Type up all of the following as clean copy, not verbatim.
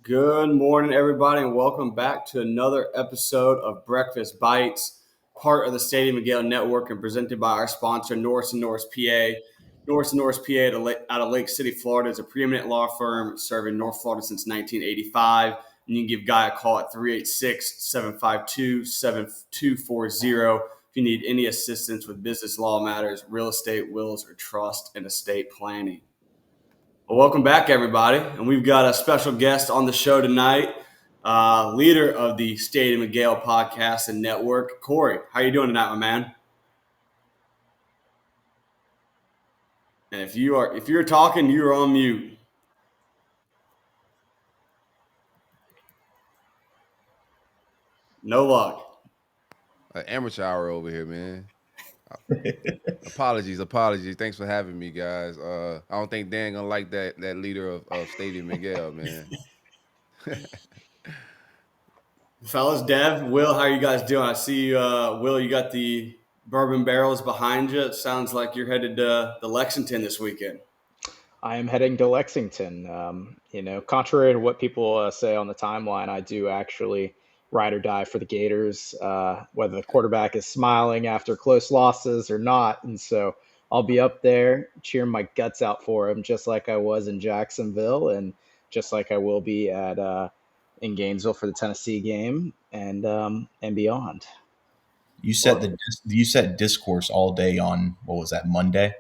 Good morning, everybody, and welcome back to another episode of Breakfast Bites, part of the Stadium and Gale network and presented by our sponsor, Norris Norris, PA. Norris Norris, PA, out of Lake City, Florida, is a preeminent law firm serving North Florida since 1985. And you can give Guy a call at 386-752-7240 if you need any assistance with business law matters, real estate, wills, or trust and estate planning. Well, welcome back, everybody. And we've got a special guest on the show tonight, leader of the Stadium and Gale podcast and network, Corry. How you doing tonight, my man? And if you're talking, you're on mute. No luck. Amateur hour over here, man. Apologies. Thanks for having me, guys. I don't think Dan gonna like that leader of Stadium and Gale, man. Fellas, Dev, Will, how are you guys doing? I see you, Will, you got the bourbon barrels behind you. It sounds like you're headed to Lexington this weekend. I am heading to Lexington. Contrary to what people say on the timeline, I do actually ride or die for the Gators, whether the quarterback is smiling after close losses or not. And so I'll be up there cheering my guts out for him, just like I was in Jacksonville and just like I will be in Gainesville for the Tennessee game and beyond. You set Discourse all day on, what was that, Monday?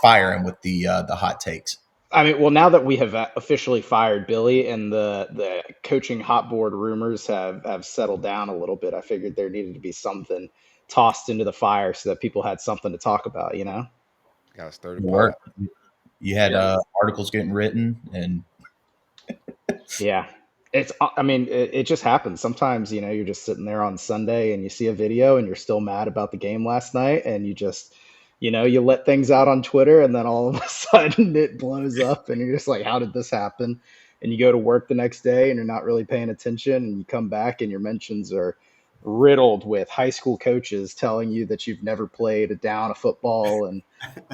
Firing with the hot takes. I mean, well, now that we have officially fired Billy and the coaching hot board rumors have settled down a little bit, I figured there needed to be something tossed into the fire so that people had something to talk about, you know? Got to stir the pot. You had articles getting written and yeah. It just happens. Sometimes, you're just sitting there on Sunday and you see a video and you're still mad about the game last night and you just, you let things out on Twitter and then all of a sudden it blows up and you're just like, how did this happen? And you go to work the next day and you're not really paying attention and you come back and your mentions are riddled with high school coaches telling you that you've never played a down of football and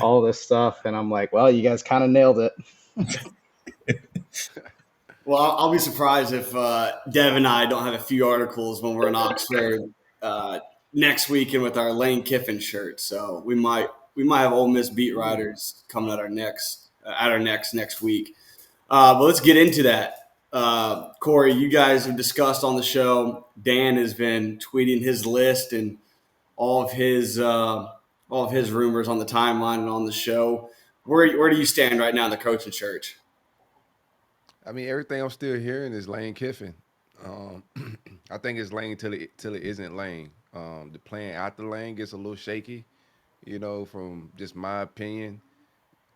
all this stuff. And I'm like, well, you guys kind of nailed it. Well, I'll be surprised if Dev and I don't have a few articles when we're in Oxford next weekend with our Lane Kiffin shirt. So we might have Ole Miss beat writers coming at our necks next week. But let's get into that. Corry, you guys have discussed on the show. Dan has been tweeting his list and all of his rumors on the timeline and on the show. Where do you stand right now in the coaching search? I mean, everything I'm still hearing is Lane Kiffin. I think it's Lane till it isn't Lane. The plan after Lane gets a little shaky, from just my opinion.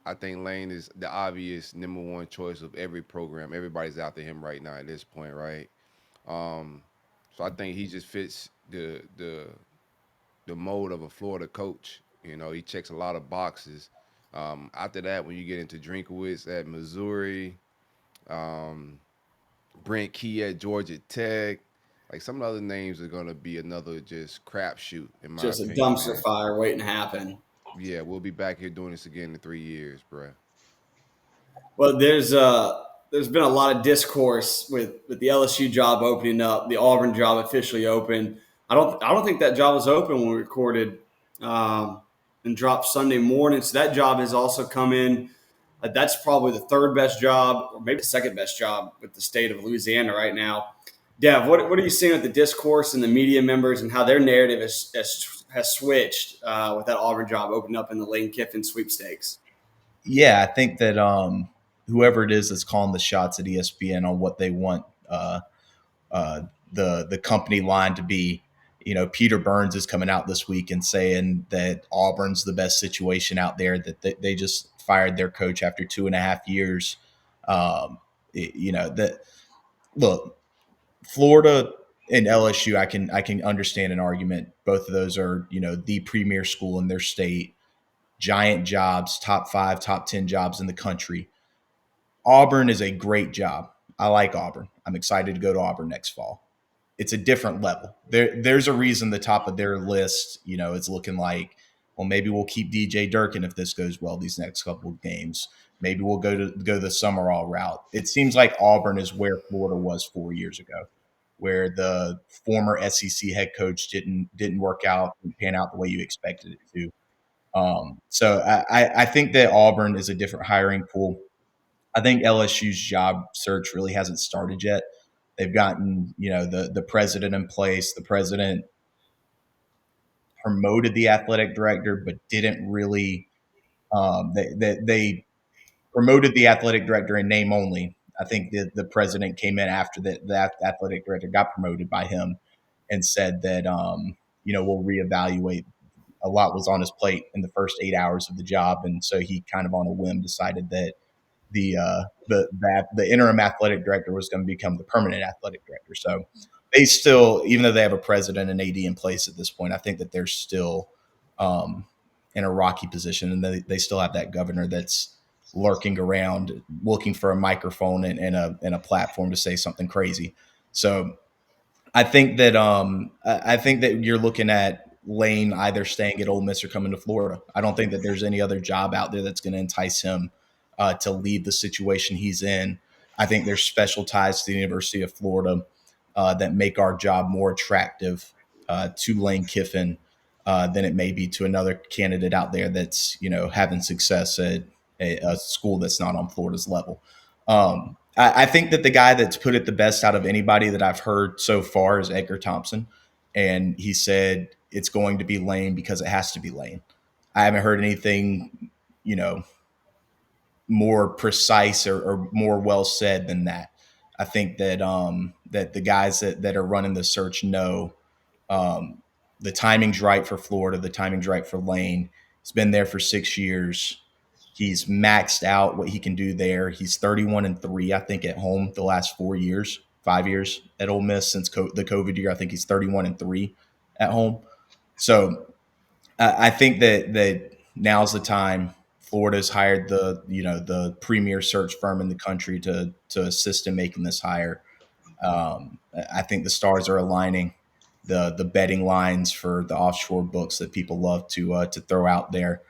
I think Lane is the obvious number one choice of every program. Everybody's after him right now at this point, right? So I think he just fits the mold of a Florida coach. He checks a lot of boxes. After that, when you get into Drinkowitz at Missouri, Brent Key at Georgia Tech, like some of the other names are gonna be another just crapshoot in my opinion. Just a dumpster fire waiting to happen. Yeah, we'll be back here doing this again in 3 years, bro. Well, there's been a lot of discourse with the LSU job opening up, the Auburn job officially open. I don't think that job was open when we recorded and dropped Sunday morning. So that job has also come in. That's probably the third best job, or maybe the second best job with the state of Louisiana right now. Dev, what are you seeing with the discourse and the media members and how their narrative has switched with that Auburn job opening up in the Lane Kiffin sweepstakes? Yeah, I think that whoever it is that's calling the shots at ESPN on what they want the company line to be, Peter Burns is coming out this week and saying that Auburn's the best situation out there, that they just fired their coach after 2.5 years. Look, Florida and LSU, I can understand an argument. Both of those are, the premier school in their state, giant jobs, top 5, top 10 jobs in the country. Auburn is a great job. I like Auburn. I'm excited to go to Auburn next fall. It's a different level. There's a reason the top of their list, is looking like well, maybe we'll keep DJ Durkin if this goes well these next couple of games. Maybe we'll go the Summerall route. It seems like Auburn is where Florida was 4 years ago, where the former SEC head coach didn't work out and pan out the way you expected it to. So I think that Auburn is a different hiring pool. I think LSU's job search really hasn't started yet. They've gotten, the president in place. The president promoted the athletic director, but didn't really. They promoted the athletic director in name only. I think the president came in after that athletic director got promoted by him and said that we'll reevaluate. A lot was on his plate in the first 8 hours of the job, and so he kind of on a whim decided that the interim athletic director was going to become the permanent athletic director. So they still, even though they have a president and AD in place at this point, I think that they're still in a rocky position, and they still have that governor that's lurking around, looking for a microphone and a platform to say something crazy. So I think that you're looking at Lane either staying at Ole Miss or coming to Florida. I don't think that there's any other job out there that's going to entice him to leave the situation he's in. I think there's special ties to the University of Florida that make our job more attractive to Lane Kiffin than it may be to another candidate out there that's having success at a school that's not on Florida's level. I think that the guy that's put it the best out of anybody that I've heard so far is Edgar Thompson. And he said it's going to be Lane because it has to be Lane. I haven't heard anything, more precise or more well said than that. I think that that the guys that are running the search know the timing's right for Florida, the timing's right for Lane. He's been there for 6 years. He's maxed out what he can do there. He's 31-3, I think, at home the last 4 years, 5 years at Ole Miss since the COVID year. I think he's 31-3 at home. So I think that now's the time. Florida's hired the premier search firm in the country to assist in making this hire. I think the stars are aligning. The betting lines for the offshore books that people love to throw out there,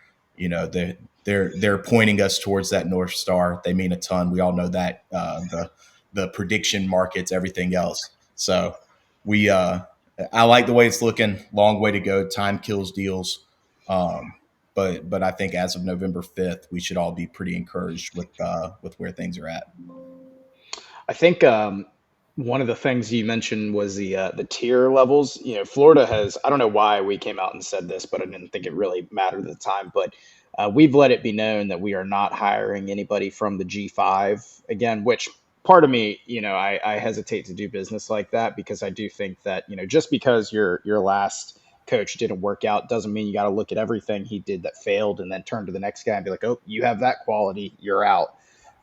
they're pointing us towards that North Star. They mean a ton. We all know that the prediction markets, everything else. So I like the way it's looking. Long way to go. Time kills deals. But I think as of November 5th, we should all be pretty encouraged with where things are at. I think one of the things you mentioned was the tier levels. Florida has, I don't know why we came out and said this, but I didn't think it really mattered at the time. But we've let it be known that we are not hiring anybody from the G5 again, which part of me, I hesitate to do business like that because I do think that, just because your last coach didn't work out doesn't mean you got to look at everything he did that failed and then turn to the next guy and be like, oh, you have that quality, you're out.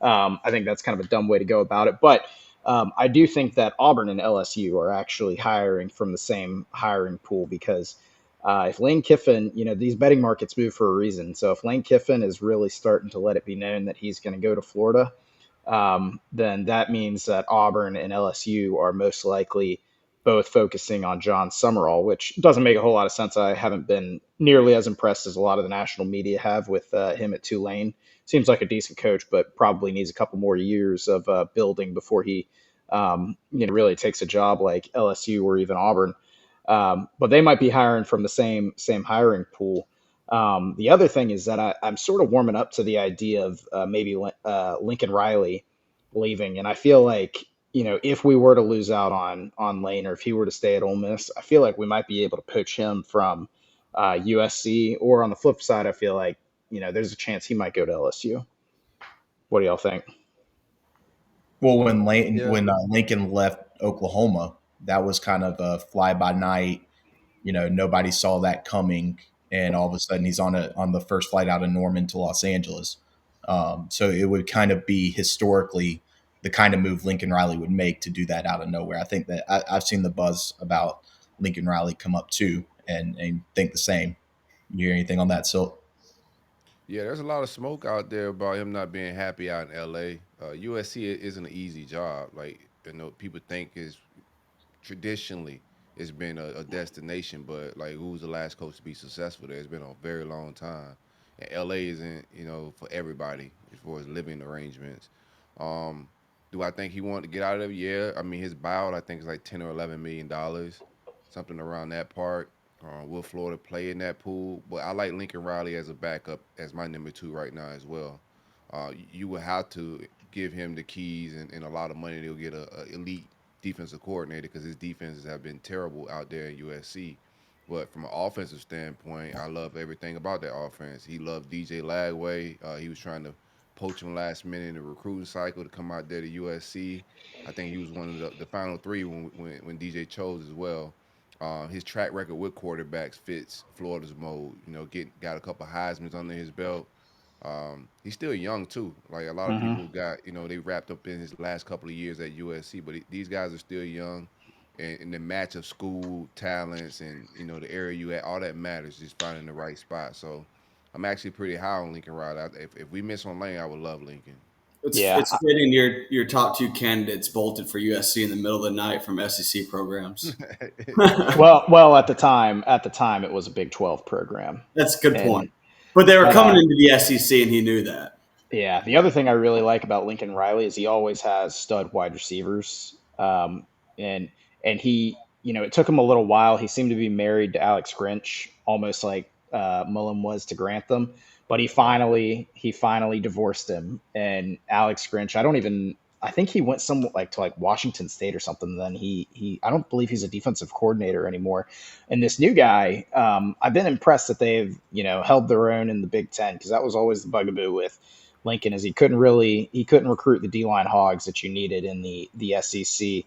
I think that's kind of a dumb way to go about it. But I do think that Auburn and LSU are actually hiring from the same hiring pool because if Lane Kiffin, these betting markets move for a reason. So if Lane Kiffin is really starting to let it be known that he's going to go to Florida, then that means that Auburn and LSU are most likely both focusing on John Summerall, which doesn't make a whole lot of sense. I haven't been nearly as impressed as a lot of the national media have with him at Tulane. Seems like a decent coach, but probably needs a couple more years of building before he really takes a job like LSU or even Auburn. But they might be hiring from the same hiring pool. The other thing is that I'm sort of warming up to the idea of maybe Lincoln Riley leaving, and I feel like if we were to lose out on Lane or if he were to stay at Ole Miss, I feel like we might be able to poach him from USC. Or on the flip side, I feel like there's a chance he might go to LSU. What do y'all think? Well, Yeah. when Lincoln left Oklahoma, that was kind of a fly by night. Nobody saw that coming, and all of a sudden he's on the first flight out of Norman to Los Angeles. So it would kind of be historically the kind of move Lincoln Riley would make to do that out of nowhere. I think that I've seen the buzz about Lincoln Riley come up too, and think the same. You hear anything on that? So Yeah, there's a lot of smoke out there about him not being happy out in LA. USC isn't an easy job. Like people think is traditionally it's been a destination, but like who was the last coach to be successful there? It's been a very long time. And LA isn't, for everybody as far as living arrangements. Um, do I think he wanted to get out of it? Yeah. I mean, his buyout I think is like $10 or $11 million, something around that part. Will Florida play in that pool? But I like Lincoln Riley as a backup as my number two right now as well. You would have to give him the keys and a lot of money. They'll get a elite defensive coordinator because his defenses have been terrible out there in USC. But from an offensive standpoint, I love everything about that offense. He loved DJ Lagway. He was trying to poach him last minute in the recruiting cycle to come out there to USC. I think he was one of the final three when DJ chose as well. His track record with quarterbacks fits Florida's mold. Got a couple Heisman's under his belt. He's still young too. Like a lot of Hmm. people got, they wrapped up in his last couple of years at USC, but these guys are still young. And the match of school talents and the area you at, all that matters. Just finding the right spot. So I'm actually pretty high on Lincoln Riley. If we miss on Lane, I would love Lincoln. Yeah. It's fitting your top two candidates bolted for USC in the middle of the night from SEC programs. Well, at the time, it was a Big 12 program, That's a good and point. But they were but coming into the SEC, and he knew that. yeah, the other thing I really like about Lincoln Riley is he always has stud wide receivers, and it took him a little while. He seemed to be married to Alex Grinch, almost like Mullen was to Grantham, but he finally divorced him, and Alex Grinch. I think he went some like to like Washington State or something. Then he I don't believe he's a defensive coordinator anymore. And this new guy, I've been impressed that they've held their own in the Big Ten, because that was always the bugaboo with Lincoln, is he couldn't recruit the D line hogs that you needed in the SEC.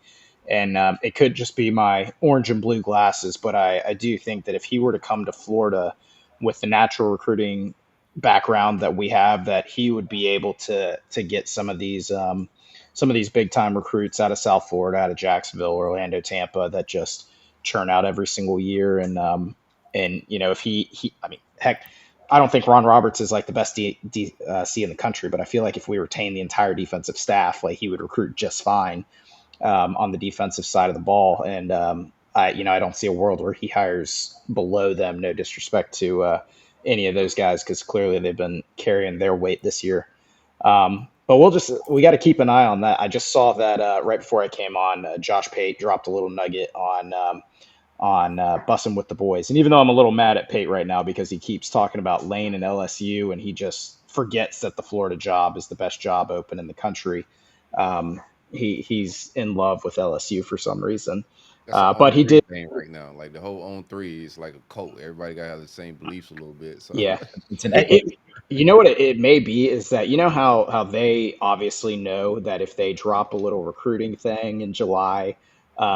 And it could just be my orange and blue glasses, but I do think that if he were to come to Florida with the natural recruiting background that we have, that he would be able to get some of these big time recruits out of South Florida, out of Jacksonville, Orlando, Tampa, that just churn out every single year. And if I mean, heck, I don't think Ron Roberts is like the best C in the country, but I feel like if we retain the entire defensive staff, like he would recruit just fine on the defensive side of the ball. And I don't see a world where he hires below them. No disrespect to any of those guys, because clearly they've been carrying their weight this year. But we got to keep an eye on that. I just saw that right before I came on, Josh Pate dropped a little nugget on bussing with the boys. And even though I'm a little mad at Pate right now because he keeps talking about Lane and LSU, and he just forgets that the Florida job is the best job open in the country. He's in love with LSU for some reason. That's an But on he three did, thing right now. Like the whole on three is like a cult. Everybody got to have the same beliefs a little bit. So yeah. It's an echo. It, you know what it may be is that, how they obviously know that if they drop a little recruiting thing in July,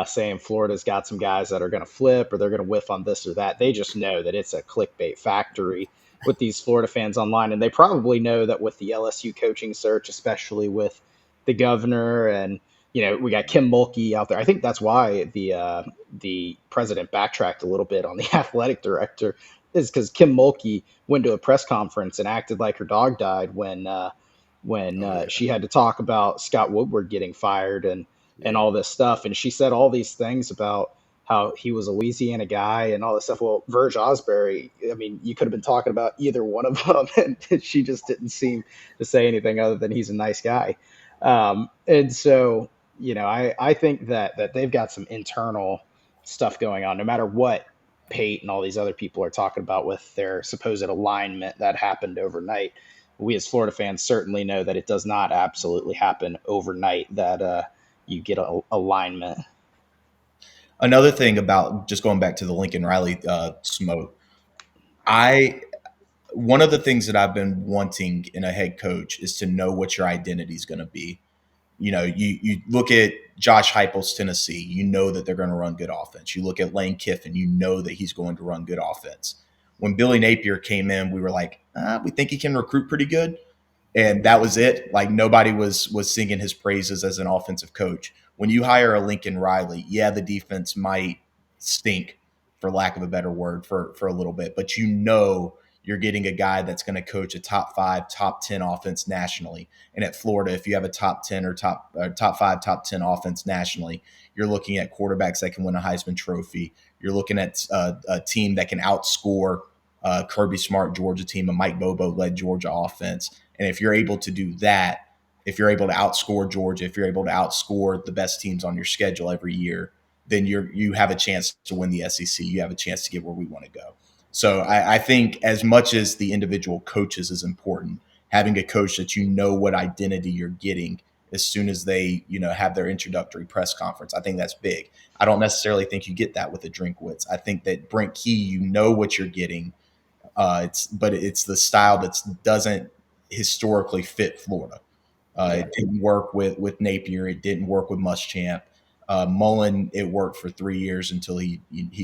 saying Florida's got some guys that are going to flip or they're going to whiff on this or that, they just know that it's a clickbait factory with these Florida fans online. And they probably know that with the LSU coaching search, especially with the governor, and we got Kim Mulkey out there. I think that's why the president backtracked a little bit on the athletic director, is because Kim Mulkey went to a press conference and acted like her dog died when oh yeah, she had to talk about Scott Woodward getting fired and yeah. all this stuff. And she said all these things about how he was a Louisiana guy and all this stuff. Well, Verge Osbury, I mean, you could have been talking about either one of them, and she just didn't seem to say anything other than he's a nice guy. And so, I think that they've got some internal stuff going on, no matter what Pate and all these other people are talking about with their supposed alignment that happened overnight. We as Florida fans certainly know that it does not absolutely happen overnight, that you get a alignment. Another thing about just going back to the Lincoln Riley smoke, I one of the things that I've been wanting in a head coach is to know what your identity is going to be. You look at Josh Heupel's Tennessee, you know that they're going to run good offense. You look at Lane Kiffin, you know that he's going to run good offense. When Billy Napier came in, we were like, we think he can recruit pretty good, and that was it. Like nobody was singing his praises as an offensive coach. When you hire a Lincoln Riley, yeah, the defense might stink, for lack of a better word, for a little bit, but you're getting a guy that's going to coach a top 5, top 10 offense nationally. And at Florida, if you have a top 10 or top 5, top 10 offense nationally, you're looking at quarterbacks that can win a Heisman Trophy. You're looking at a team that can outscore Kirby Smart Georgia team, a Mike Bobo led Georgia offense. And if you're able to do that, if you're able to outscore Georgia, if you're able to outscore the best teams on your schedule every year, then you have a chance to win the SEC. You have a chance to get where we want to go. So I think as much as the individual coaches is important, having a coach that you know what identity you're getting as soon as they have their introductory press conference, I think that's big. I don't necessarily think you get that with a Drinkwitz. I think that Brent Key, you know what you're getting. But it's the style that doesn't historically fit Florida. It didn't work with Napier. It didn't work with Muschamp. Mullen, it worked for 3 years until he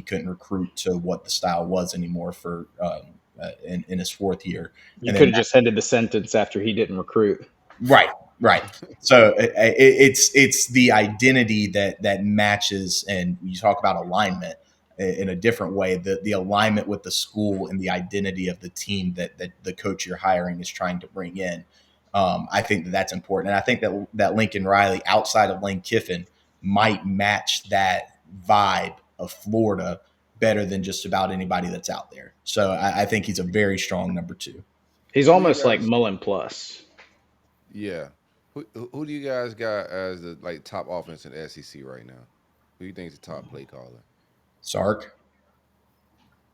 couldn't recruit to what the style was anymore for in his 4th year. You could have just ended the sentence after he didn't recruit. Right. So it's the identity that matches, and you talk about alignment in a different way, the alignment with the school and the identity of the team that the coach you're hiring is trying to bring in. I think that's important. And I think that Lincoln Riley, outside of Lane Kiffin, might match that vibe of Florida better than just about anybody that's out there. So I think he's a very strong number 2. He's almost like Mullen plus. Yeah. Who do you guys got as the top offense in the SEC right now? Who do you think is the top play caller? Sark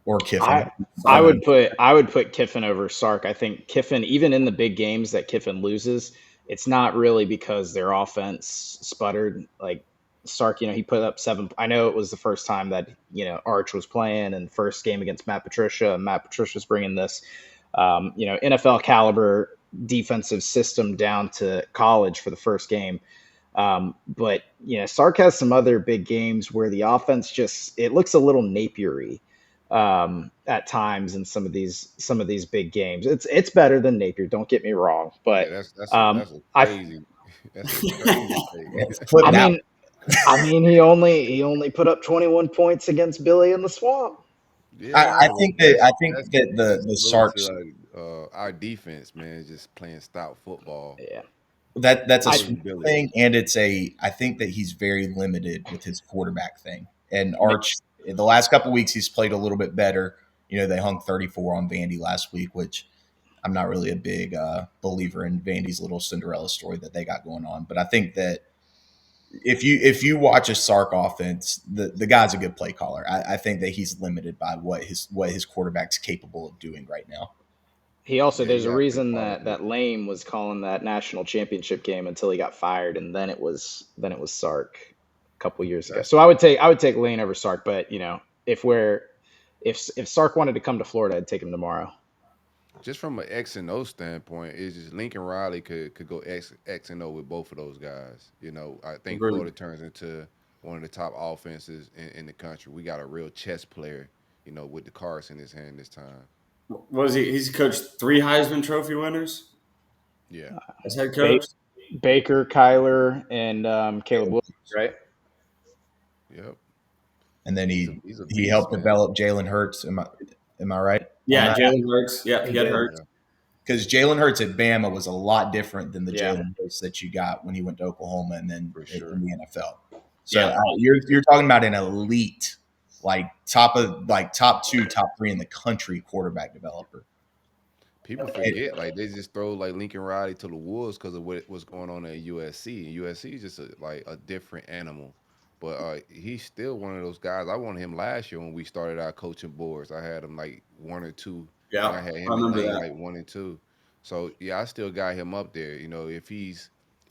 or Kiffin? I would put Kiffin over Sark. I think Kiffin, even in the big games that Kiffin loses, it's not really because their offense sputtered. Like Sark, he put up 7. I know it was the first time that Arch was playing, and first game against Matt Patricia. And Matt Patricia's bringing this NFL caliber defensive system down to college for the first game. But Sark has some other big games where the offense it looks a little Napier-y at times in some of these big games. It's better than Napier, don't get me wrong, but that's a crazy. That's a crazy I mean, he only put up 21 points against Billy in the Swamp. Yeah, I think that the Sarks, our defense, man, is just playing stout football. Yeah, that's a thing, and I think that he's very limited with his quarterback thing. And Arch, the last couple of weeks, he's played a little bit better. They hung 34 on Vandy last week, which I'm not really a big believer in Vandy's little Cinderella story that they got going on. But I think that if you watch a Sark offense, the guy's a good play caller. I think that he's limited by what his quarterback's capable of doing right now. He also, there's a reason that Lame was calling that national championship game until he got fired, and then it was Sark a couple years ago. So I would take Lane over Sark, but if Sark wanted to come to Florida, I'd take him tomorrow. Just from an X and O standpoint, it's just Lincoln Riley could go X and O with both of those guys. I think Florida turns into one of the top offenses in the country. We got a real chess player, with the cards in his hand this time. What is he? He's coached 3 Heisman Trophy winners. Yeah, as head coach. Baker, Kyler, and Caleb Williams, right? Yep. And then he helped develop Jalen Hurts. Am I right? Yeah, Jalen Hurts. Yeah, he had Hurts. Because Jalen Hurts at Bama was a lot different than the Jalen Hurts that you got when he went to Oklahoma and then in the NFL. So you're talking about an elite, top 2, top 3 in the country quarterback developer. People forget, they just throw Lincoln Riley to the wolves because of what's going on at USC. And USC is just a different animal. But he's still one of those guys. I wanted him last year when we started our coaching boards. I had him 1 or 2. Yeah, I had him in 1 and 2. So I still got him up there.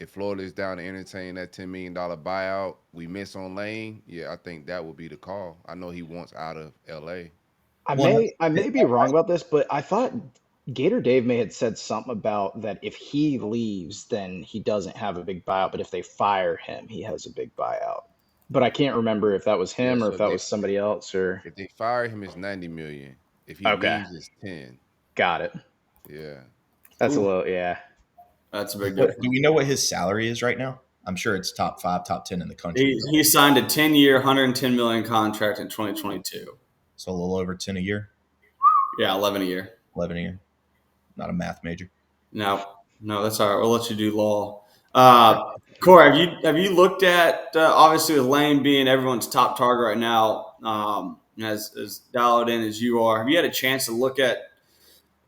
If Florida is down to entertain that $10 million buyout, we miss on Lane. Yeah, I think that would be the call. I know he wants out of LA. I may be wrong about this, but I thought Gator Dave may have said something about that if he leaves, then he doesn't have a big buyout. But if they fire him, he has a big buyout. But I can't remember if that was him or if that was somebody else. Or if they fire him, it's $90 million. If he leaves, it's 10. Got it. Yeah, that's a little. Yeah, that's a big difference. Do we know what his salary is right now? I'm sure it's top 5, top 10 in the country. He signed a 10-year, $110 million contract in 2022. So a little over 10 a year. Yeah, 11 a year. 11 a year. Not a math major. No, that's all right. We'll let you do law. Corey, have you looked at obviously with Lane being everyone's top target right now, as dialed in as you are? Have you had a chance to look at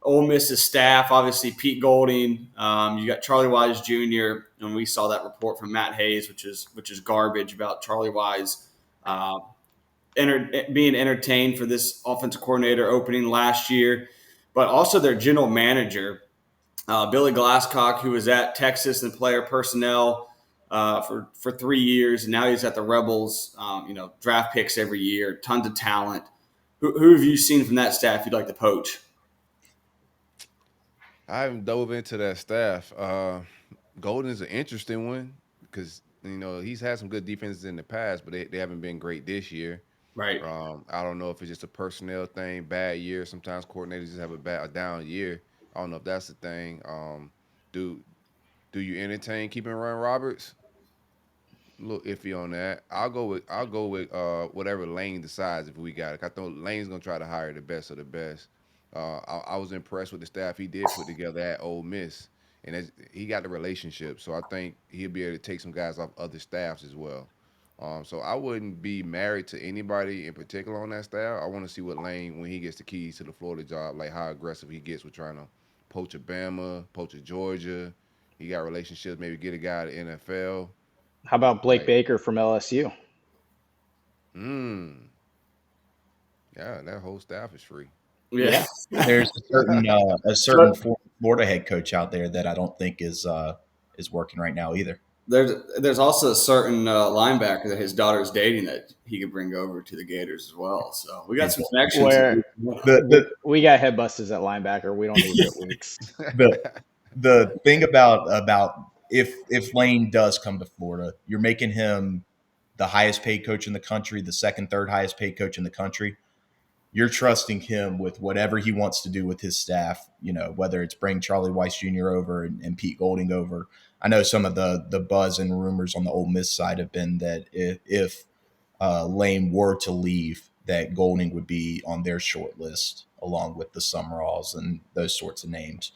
Ole Miss's staff? Obviously, Pete Golding. You got Charlie Wise Jr. and we saw that report from Matt Hayes, which is garbage about Charlie Wise being entertained for this offensive coordinator opening last year, but also their general manager. Billy Glasscock, who was at Texas and player personnel for 3 years, and now he's at the Rebels. Draft picks every year, tons of talent. Who have you seen from that staff you'd like to poach? I haven't dove into that staff. Golden is an interesting one because he's had some good defenses in the past, but they haven't been great this year. Right. I don't know if it's just a personnel thing, bad year. Sometimes coordinators just have a down year. I don't know if that's the thing. Do you entertain keeping Ron Roberts? A little iffy on that. I'll go with whatever Lane decides if we got it. I think Lane's gonna try to hire the best of the best. I was impressed with the staff he did put together at Ole Miss, and he got the relationship. So I think he'll be able to take some guys off other staffs as well. So I wouldn't be married to anybody in particular on that staff. I want to see what Lane, when he gets the keys to the Florida job, like how aggressive he gets with trying to poach a Bama, poach a Georgia. He got relationships, maybe get a guy to NFL. How about Blake Like, Baker from LSU? yeah, that whole staff is free. Yeah. There's a certain Florida head coach out there that I don't think is working right now either. There's also a certain linebacker that his daughter is dating that he could bring over to the Gators as well. So we got some connections. We got head busters at linebacker. We don't need it weeks. The thing about if Lane does come to Florida, you're making him the highest paid coach in the country, the second, third highest paid coach in the country. You're trusting him with whatever he wants to do with his staff, whether it's bring Charlie Weiss Jr. over and Pete Golding over. I know some of the buzz and rumors on the Ole Miss side have been that if Lane were to leave, that Golding would be on their short list along with the Summeralls and those sorts of names.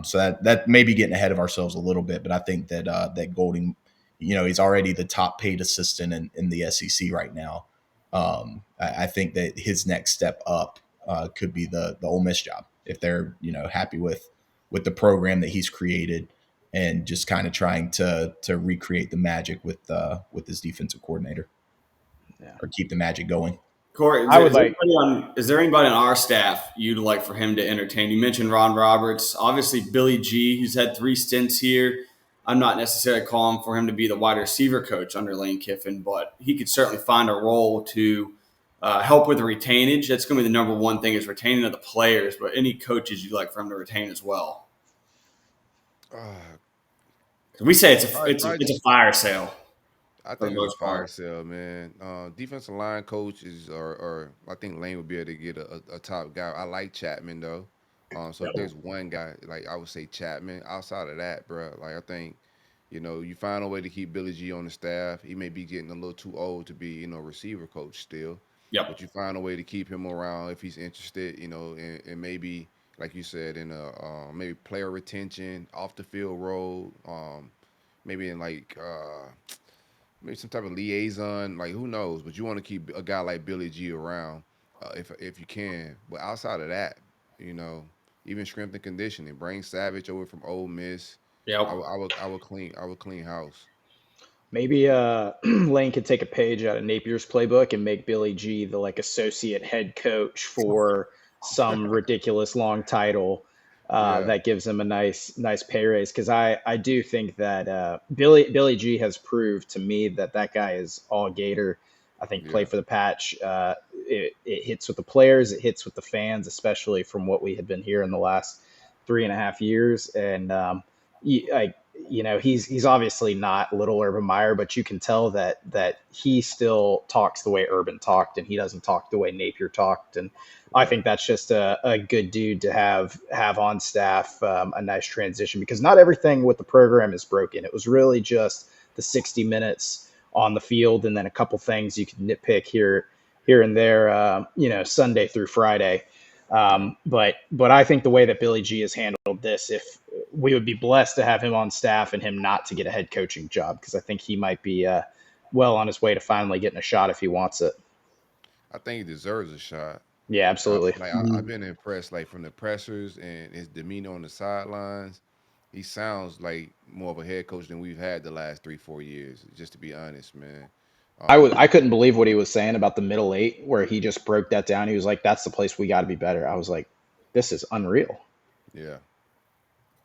So that may be getting ahead of ourselves a little bit, but I think that Golding, he's already the top paid assistant in the SEC right now. I think that his next step up could be the Ole Miss job if they're happy with the program that he's created and just kind of trying to recreate the magic with his defensive coordinator, or keep the magic going. Corey, is there anybody on our staff you'd like for him to entertain? You mentioned Ron Roberts, obviously Billy G, who's had 3 stints here. I'm not necessarily calling for him to be the wide receiver coach under Lane Kiffin, but he could certainly find a role to help with the retainage. That's going to be the number one thing, is retaining of the players, but any coaches you'd like for him to retain as well. We say it's a fire sale. I think it's a fire sale, man. Defensive line coaches, or I think Lane would be able to get a top guy. I like Chapman though. So if there's one guy, like I would say Chapman. Outside of that, bro, like I think, you find a way to keep Billy G on the staff. He may be getting a little too old to be, receiver coach still. Yep. But you find a way to keep him around if he's interested, and maybe, like you said, in maybe player retention, off the field role, maybe in maybe some type of liaison, like who knows? But you want to keep a guy like Billy G around if you can. But outside of that, even strength and conditioning, bring Savage over from Ole Miss. Yeah, I would clean house. Maybe Lane could take a page out of Napier's playbook and make Billy G the associate head coach for some ridiculous long title that gives him a nice pay raise. Because I do think that Billy G has proved to me that guy is all Gator. I think play for the patch. It hits with the players. It hits with the fans, especially from what we had been hearing the last 3.5 years. And he's obviously not little Urban Meyer, but you can tell that he still talks the way Urban talked, and he doesn't talk the way Napier talked. And I think that's just a good dude to have on staff, a nice transition, because not everything with the program is broken. It was really just the 60 minutes on the field, and then a couple things you could nitpick here and there, Sunday through Friday. But I think the way that Billy G has handled this, if we would be blessed to have him on staff and him not to get a head coaching job, because I think he might be well on his way to finally getting a shot if he wants it. I think he deserves a shot. Yeah, absolutely. I've been impressed, like from the pressers and his demeanor on the sidelines. He sounds like more of a head coach than we've had the last 3-4 years. Just to be honest, man. I couldn't believe what he was saying about the middle eight, where he just broke that down. He was like, "That's the place we got to be better." I was like, "This is unreal." Yeah.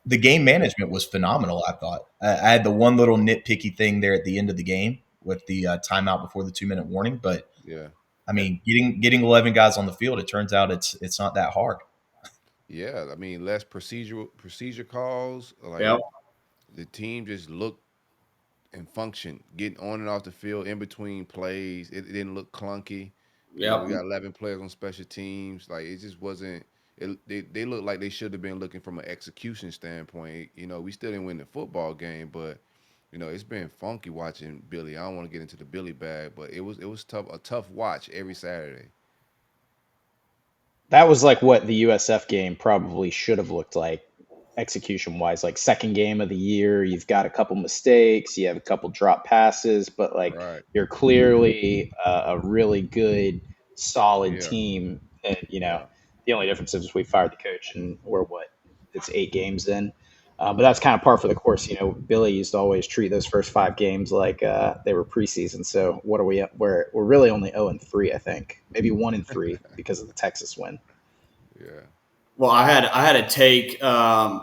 The game management was phenomenal. I thought I had the one little nitpicky thing there at the end of the game with the timeout before the 2-minute warning, but Yeah. I mean, getting 11 guys on the field, it turns out it's not that hard. Yeah. I mean, less procedure calls. Like Yep. the team just looked and functioned, getting on and off the field in between plays. It didn't look clunky. You know, Yep. we got 11 players on special teams. Like it just wasn't. They looked like they should have been looking from an execution standpoint. You know, we still didn't win the football game, but you know, it's been funky watching Billy. I don't want to get into the Billy bag, but it was a tough watch every Saturday. That was like what the USF game probably should have looked like execution wise. Like second game of the year, you've got a couple mistakes, you have a couple drop passes, but like Right. you're clearly a really good, solid Yeah. team. And Yeah. the only difference is we fired the coach, and we're it's 8 games in. But that's kind of par for the course. Billy used to always treat those first 5 games like they were preseason. So what are we at? We're really only 0-3, I think, maybe 1-3 because of the Texas win. Yeah. Well, I had a take.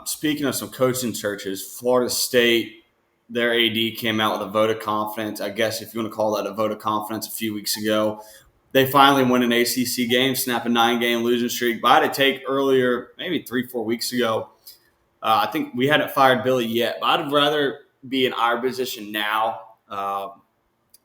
Speaking of some coaching searches, Florida State, their AD came out with a vote of confidence. I guess if you want to call that a vote of confidence, a few weeks ago. They finally won an ACC game, snap a 9-game losing streak. But I had a take earlier, maybe 3-4 weeks ago. I think we hadn't fired Billy yet, but I'd rather be in our position now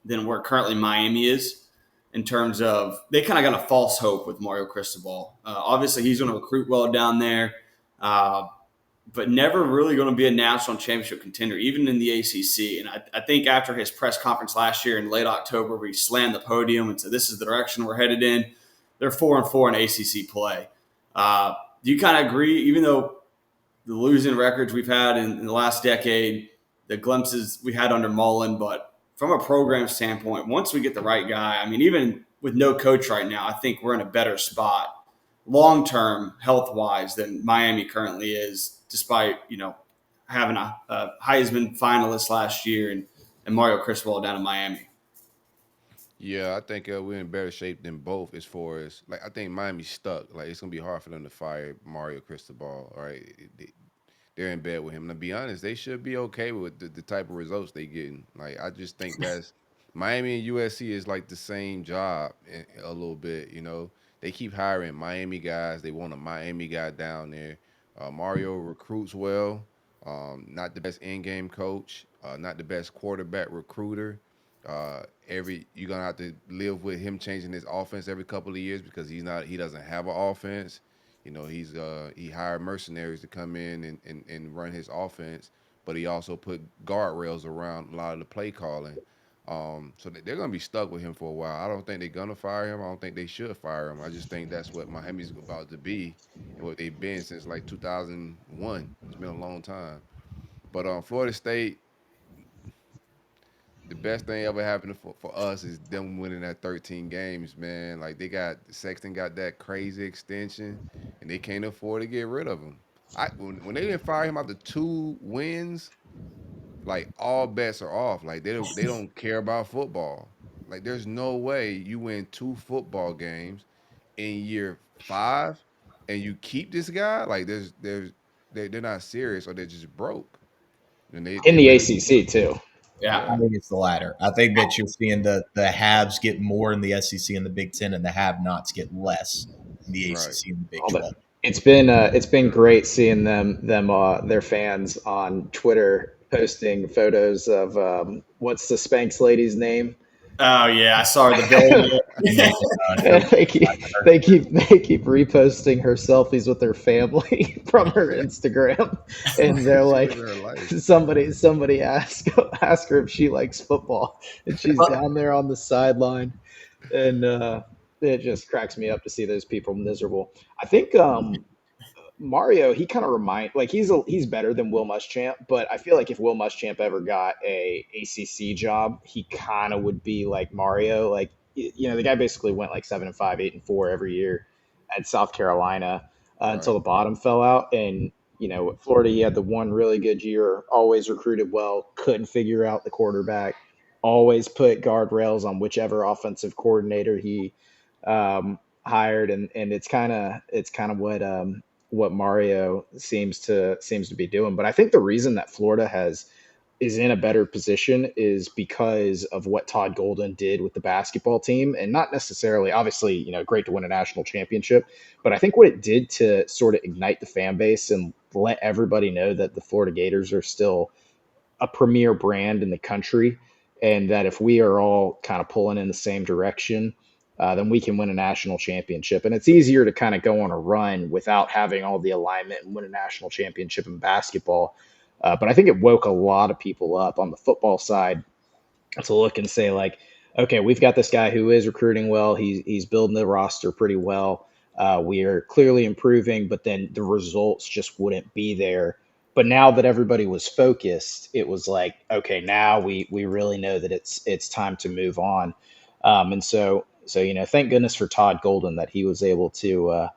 than where currently Miami is, in terms of they kind of got a false hope with Mario Cristobal. Obviously, he's going to recruit well down there, but never really going to be a national championship contender, even in the ACC. And I think after his press conference last year in late October, where he slammed the podium and said, "This is the direction we're headed in," they're 4-4 in ACC play. Do you kind of agree, even though the losing records we've had in the last decade, the glimpses we had under Mullen, but from a program standpoint, once we get the right guy, I mean, even with no coach right now, I think we're in a better spot long-term health-wise than Miami currently is, despite, having a Heisman finalist last year and Mario Cristobal down in Miami. Yeah, I think we're in better shape than both as far as like I think Miami's stuck. Like it's gonna be hard for them to fire Mario Cristobal. All right, they're in bed with him. And to be honest, they should be okay with the type of results they getting. Like I just think that's Miami and USC is like the same job a little bit. You know, they keep hiring Miami guys. They want a Miami guy down there. Mario recruits well. Not the best in-game coach. Not the best quarterback recruiter. You're gonna have to live with him changing his offense every couple of years because he doesn't have an offense. You know, he hired mercenaries to come in and run his offense, but he also put guardrails around a lot of the play calling. So they're gonna be stuck with him for a while. I don't think they're gonna fire him. I don't think they should fire him. I just think that's what Miami's about to be and what they've been since like 2001. It's been a long time. But Florida State, the best thing ever happened for us is them winning that 13 games, man. Like Sexton got that crazy extension, and they can't afford to get rid of him. When they didn't fire him after 2 wins, like all bets are off. Like they don't care about football. Like there's no way you win 2 football games in year 5 and you keep this guy. Like they're not serious or they're just broke. And In they the really ACC too. Yeah. I yeah. think it's the latter. I think that you're seeing the haves get more in the SEC and the Big Ten, and the have-nots get less in the Right. ACC and the Big All that. 12. It's been great seeing their fans on Twitter posting photos of what's the Spanx lady's name? Oh, yeah. I saw the video. they keep reposting her selfies with her family from her Instagram, and they're She like, living her life. somebody ask her if she likes football, and she's down there on the sideline, and it just cracks me up to see those people miserable. I think Mario, he kind of he's better than Will Muschamp, but I feel like if Will Muschamp ever got a ACC job, he kind of would be like Mario. Like the guy basically went like 7-5, 8-4 every year at South Carolina Right. until the bottom fell out. And at Florida, he had the one really good year, always recruited well, couldn't figure out the quarterback, always put guardrails on whichever offensive coordinator he hired, and it's kind of what Mario seems to be doing. But I think the reason that Florida is in a better position is because of what Todd Golden did with the basketball team, and not necessarily, obviously, great to win a national championship, but I think what it did to sort of ignite the fan base and let everybody know that the Florida Gators are still a premier brand in the country, and that if we are all kind of pulling in the same direction, then we can win a national championship. And it's easier to kind of go on a run without having all the alignment and win a national championship in basketball. But I think it woke a lot of people up on the football side to look and say, like, okay, we've got this guy who is recruiting well. He's building the roster pretty well. We are clearly improving, but then the results just wouldn't be there. But now that everybody was focused, it was like, okay, now we really know that it's time to move on. And so thank goodness for Todd Golden that he was able to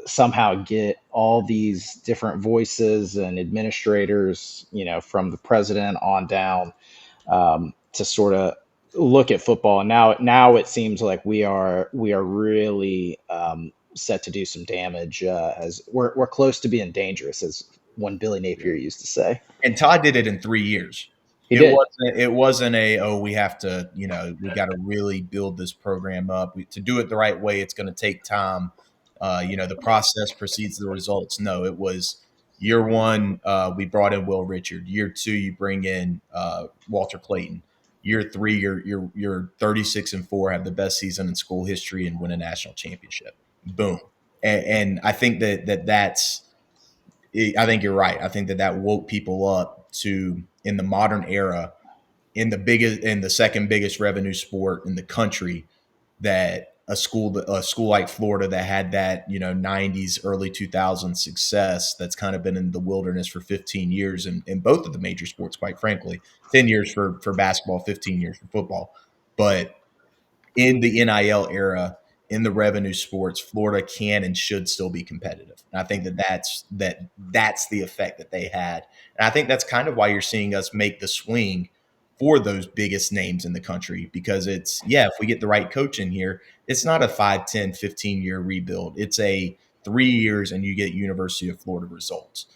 somehow get all these different voices and administrators, from the president on down, to sort of look at football. And now it seems like we are really set to do some damage, as we're close to being dangerous, as one Billy Napier used to say. And Todd did it in 3 years. He It did. wasn't we have to, we got to really build this program up. To do it the right way, it's going to take time. The process precedes the results. No, it was year one, we brought in Will Richard. Year two, you bring in Walter Clayton. Year three, you're 36-4, have the best season in school history, and win a national championship. Boom. And I think that's I think you're right. I think that woke people up to, in the modern era, in the second biggest revenue sport in the country, that a school like Florida that had that 90s early 2000s success, that's kind of been in the wilderness for 15 years in both of the major sports, quite frankly. 10 years for basketball, 15 years for football. But in the NIL era, in the revenue sports, Florida can and should still be competitive. And I think that's the effect that they had. And I think that's kind of why you're seeing us make the swing for those biggest names in the country, because if we get the right coach in here, it's not a 5, 10, 15-year rebuild. It's a 3 years and you get University of Florida results.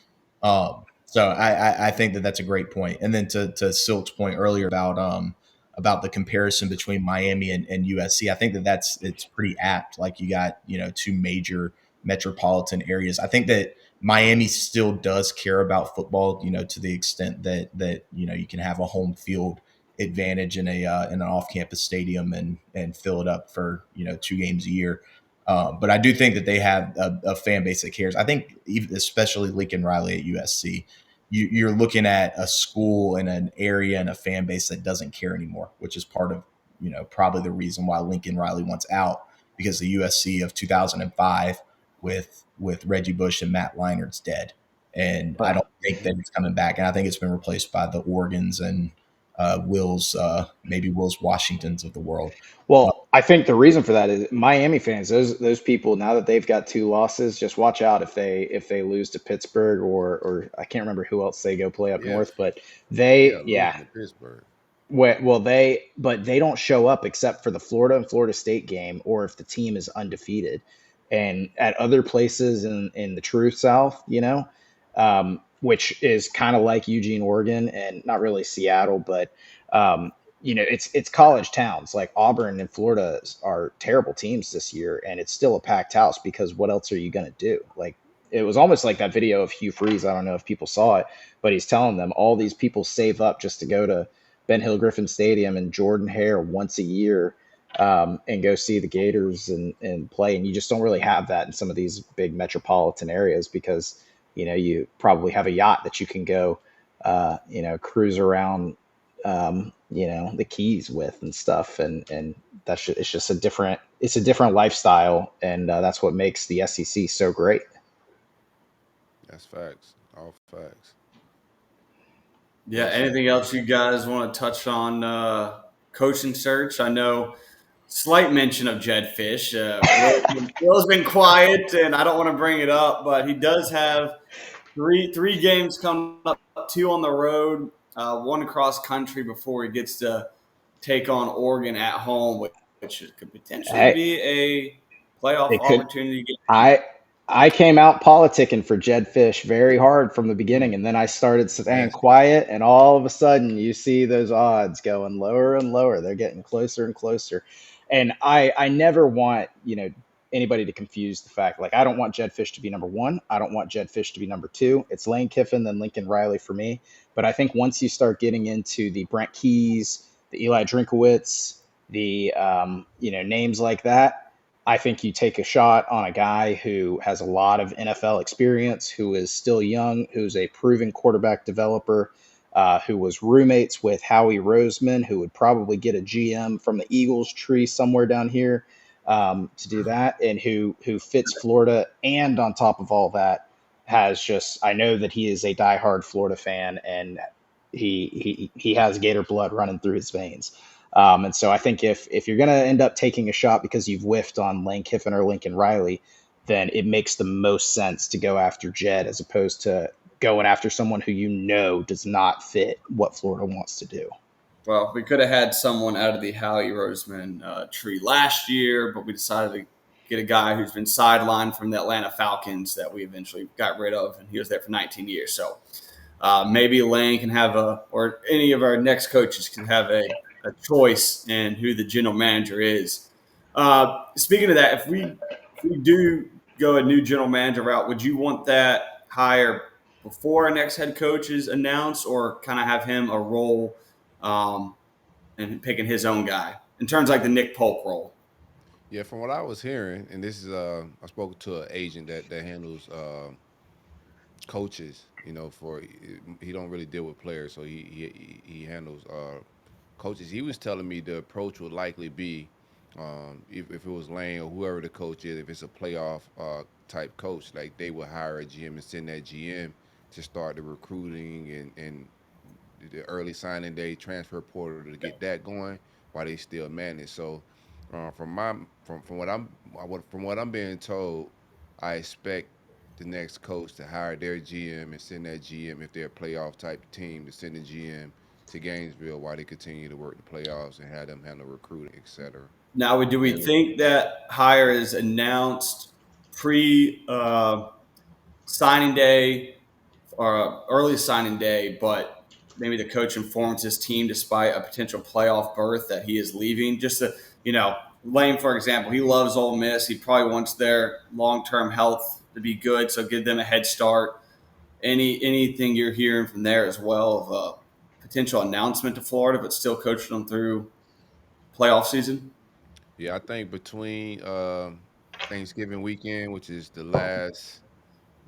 So I think that's a great point. And then to Silk's point earlier about the comparison between Miami and USC, I think it's pretty apt. Like, you got, two major metropolitan areas. I think that Miami still does care about football, to the extent that you can have a home field advantage in an off-campus stadium and fill it up for 2 games a year. But I do think that they have a fan base that cares. I think especially Lincoln Riley at USC, you're looking at a school and an area and a fan base that doesn't care anymore, which is part of probably the reason why Lincoln Riley wants out, because the USC of 2005 with Reggie Bush and Matt Leinart's dead, and I don't think that it's coming back. And I think it's been replaced by the Oregons and maybe Will's Washingtons of the world. Well, I think the reason for that is Miami fans. Those people, now that they've got 2 losses, just watch out if they lose to Pittsburgh, or I can't remember who else they go play up north, but Pittsburgh. But they don't show up except for the Florida and Florida State game, or if the team is undefeated. And at other places in the true South, which is kind of like Eugene, Oregon, and not really Seattle, but it's college towns. Like Auburn and Florida are terrible teams this year, and it's still a packed house, because what else are you going to do? Like, it was almost like that video of Hugh Freeze. I don't know if people saw it, but he's telling them all these people save up just to go to Ben Hill Griffin Stadium and Jordan Hare once a year, and go see the Gators and play. And you just don't really have that in some of these big metropolitan areas, because you probably have a yacht that you can go cruise around the keys with and stuff, and it's just a different lifestyle, and that's what makes the SEC so great. That's facts. All facts. Yeah. Yeah. So Anything else you guys want to touch on coaching search? I know slight mention of Jed Fisch. Will's been quiet, and I don't want to bring it up, but he does have three games coming up, two on the road, one across country before he gets to take on Oregon at home, which could potentially Hey, be a playoff it could. opportunity. I I came out politicking for Jed Fisch very hard from the beginning, and then I started staying nasty. quiet, and all of a sudden you see those odds going lower and lower. They're getting closer and closer. And I never want, anybody to confuse the fact. Like, I don't want Jed Fisch to be number one. I don't want Jed Fisch to be number two. It's Lane Kiffin, then Lincoln Riley for me. But I think once you start getting into the Brent Keys, the Eli Drinkowitz, the names like that, I think you take a shot on a guy who has a lot of NFL experience, who is still young, who's a proven quarterback developer, who was roommates with Howie Roseman, who would probably get a GM from the Eagles tree somewhere down here, to do that, and who fits Florida. And on top of all that, I know that he is a diehard Florida fan, and he has Gator blood running through his veins. And so I think if you're going to end up taking a shot because you've whiffed on Lane Kiffin or Lincoln Riley, then it makes the most sense to go after Jed as opposed to going after someone who does not fit what Florida wants to do. Well, we could have had someone out of the Howie Roseman tree last year, but we decided to get a guy who's been sidelined from the Atlanta Falcons that we eventually got rid of, and he was there for 19 years. So maybe Lane can have or any of our next coaches can have a choice in who the general manager is. Speaking of that, if we do go a new general manager route, would you want that hire before our next head coach is announced, or kind of have him a role and picking his own guy in terms of like the Nick Polk role? Yeah, from what I was hearing, and this is I spoke to an agent that handles coaches. For he don't really deal with players, so he handles coaches. He was telling me the approach would likely be, if it was Lane or whoever the coach is, if it's a playoff type coach, like they would hire a GM and send that GM to start the recruiting and the early signing day transfer portal to get that going while they still manage. So from what I'm being told, I expect the next coach to hire their GM and send that GM, if they're a playoff type team, to send the GM to Gainesville while they continue to work the playoffs and have them handle recruiting, etc. Now, do we think that hire is announced pre signing day or early signing day, but maybe the coach informs his team despite a potential playoff berth that he is leaving? Just to, Lane, for example, he loves Ole Miss. He probably wants their long-term health to be good, so give them a head start. Anything you're hearing from there as well of a potential announcement to Florida, but still coaching them through playoff season? Yeah, I think between Thanksgiving weekend, which is the last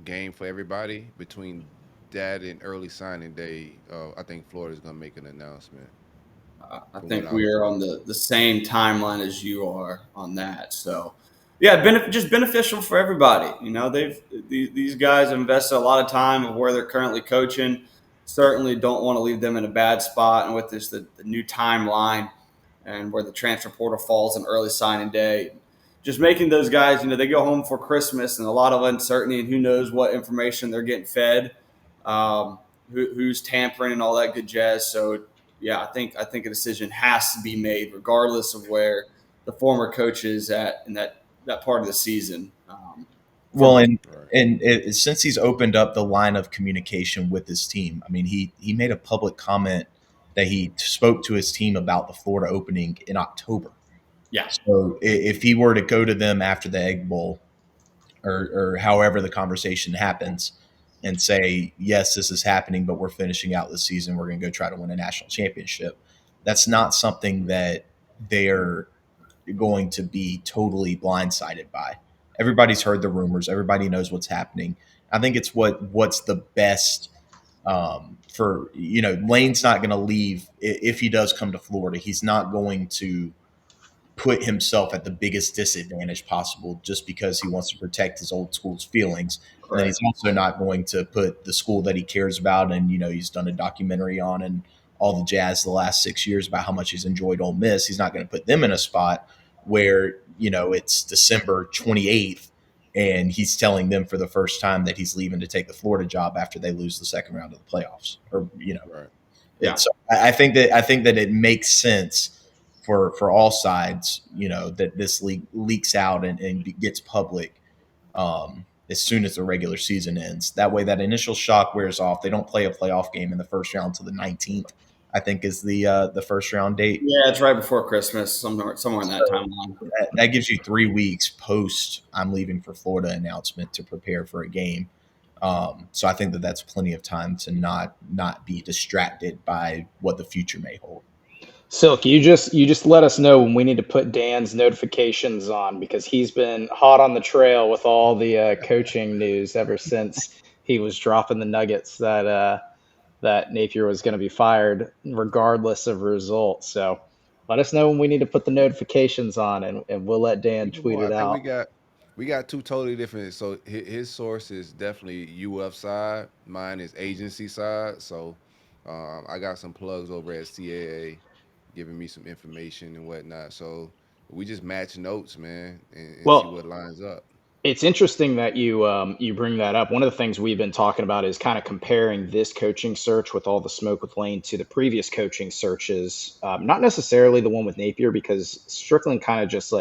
game for everybody, between that and early signing day, I think Florida's gonna make an announcement. I From what think I we was are on told. the same timeline as you are on that. So, yeah, just beneficial for everybody. These guys have invested a lot of time of where they're currently coaching. Certainly don't want to leave them in a bad spot. And with this, the new timeline and where the transfer portal falls on early signing day, just making those guys, they go home for Christmas and a lot of uncertainty and who knows what information they're getting fed, who's tampering and all that good jazz. So yeah, I think a decision has to be made regardless of where the former coach is at in that part of the season. Well, From Right. since he's opened up the line of communication with his team, I mean, he made a public comment that he spoke to his team about the Florida opening in October. yeah, So if he were to go to them after the Egg Bowl, or however the conversation happens, and say, yes, this is happening, but we're finishing out the season, we're going to go try to win a national championship, that's not something that they're going to be totally blindsided by. Everybody's heard the rumors. Everybody knows what's happening. I think it's what's the best For Lane's not going to leave if he does come to Florida. He's not going to put himself at the biggest disadvantage possible just because he wants to protect his old school's feelings. And then he's also not going to put the school that he cares about and, he's done a documentary on and all the jazz the last 6 years about how much he's enjoyed Ole Miss. He's not going to put them in a spot where, it's December 28th and he's telling them for the first time that he's leaving to take the Florida job after they lose the second round of the playoffs Right. Yeah. So I think that it makes sense for all sides, that this league leaks out and gets public as soon as the regular season ends. That way, that initial shock wears off. They don't play a playoff game in the first round until the 19th, I think, is the first round date. Yeah, it's right before Christmas, somewhere in that timeline. That gives you 3 weeks post I'm leaving for Florida announcement to prepare for a game. So I think that's plenty of time to not be distracted by what the future may hold. Silk, you just let us know when we need to put Dan's notifications on, because he's been hot on the trail with all the coaching news ever since he was dropping the nuggets that Napier was going to be fired regardless of results. So let us know when we need to put the notifications on, and we'll let Dan tweet it out. We got two totally different. So his source is definitely UF side. Mine is agency side. So I got some plugs over at CAA giving me some information and whatnot. So we just match notes, man, and see what lines up. It's interesting that you bring that up. One of the things we've been talking about is kind of comparing this coaching search with all the smoke with Lane to the previous coaching searches. Not necessarily the one with Napier, because Strickland kind of just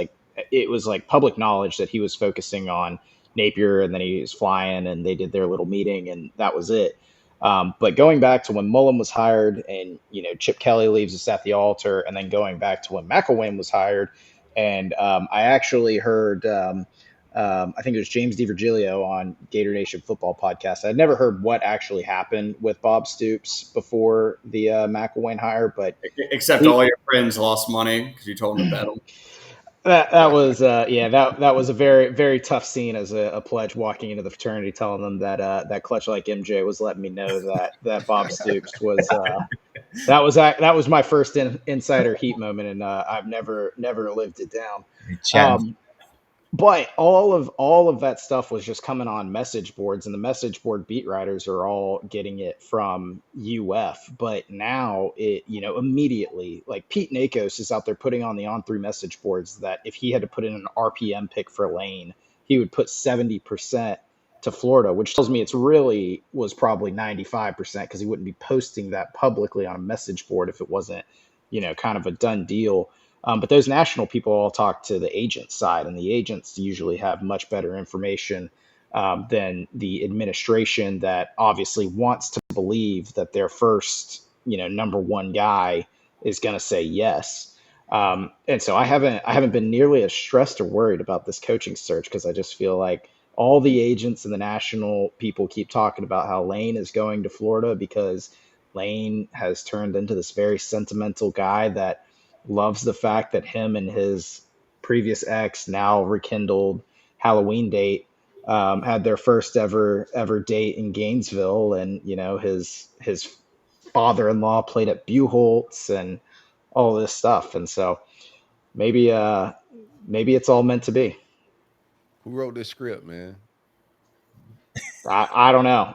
it was public knowledge that he was focusing on Napier, and then he was flying and they did their little meeting and that was it. But going back to when Mullen was hired and, Chip Kelly leaves us at the altar, and then going back to when McElwain was hired. And I actually heard, I think it was James DiVirgilio on Gator Nation Football Podcast. I'd never heard what actually happened with Bob Stoops before the McElwain hire, but except all your friends lost money because you told them to bet them. That was that was a very, very tough scene as a pledge walking into the fraternity, telling them that Clutch Like MJ was letting me know that Bob Stoops was that was my first insider heat moment, and I've never lived it down. But all of that stuff was just coming on message boards, and the message board beat writers are all getting it from UF. But now it, immediately, Pete Nakos is out there putting on the On3 message boards that if he had to put in an RPM pick for Lane, he would put 70% to Florida, which tells me it's really was probably 95%, because he wouldn't be posting that publicly on a message board if it wasn't, kind of a done deal. But those national people all talk to the agent side, and the agents usually have much better information than the administration, that obviously wants to believe that their first, number one guy is going to say yes. And so I haven't been nearly as stressed or worried about this coaching search, because I just feel like all the agents and the national people keep talking about how Lane is going to Florida, because Lane has turned into this very sentimental guy that loves the fact that him and his previous ex, now rekindled Halloween date, had their first ever date in Gainesville, and his father-in-law played at Buchholz and all this stuff, and so maybe it's all meant to be. Who wrote this script, man? I don't know.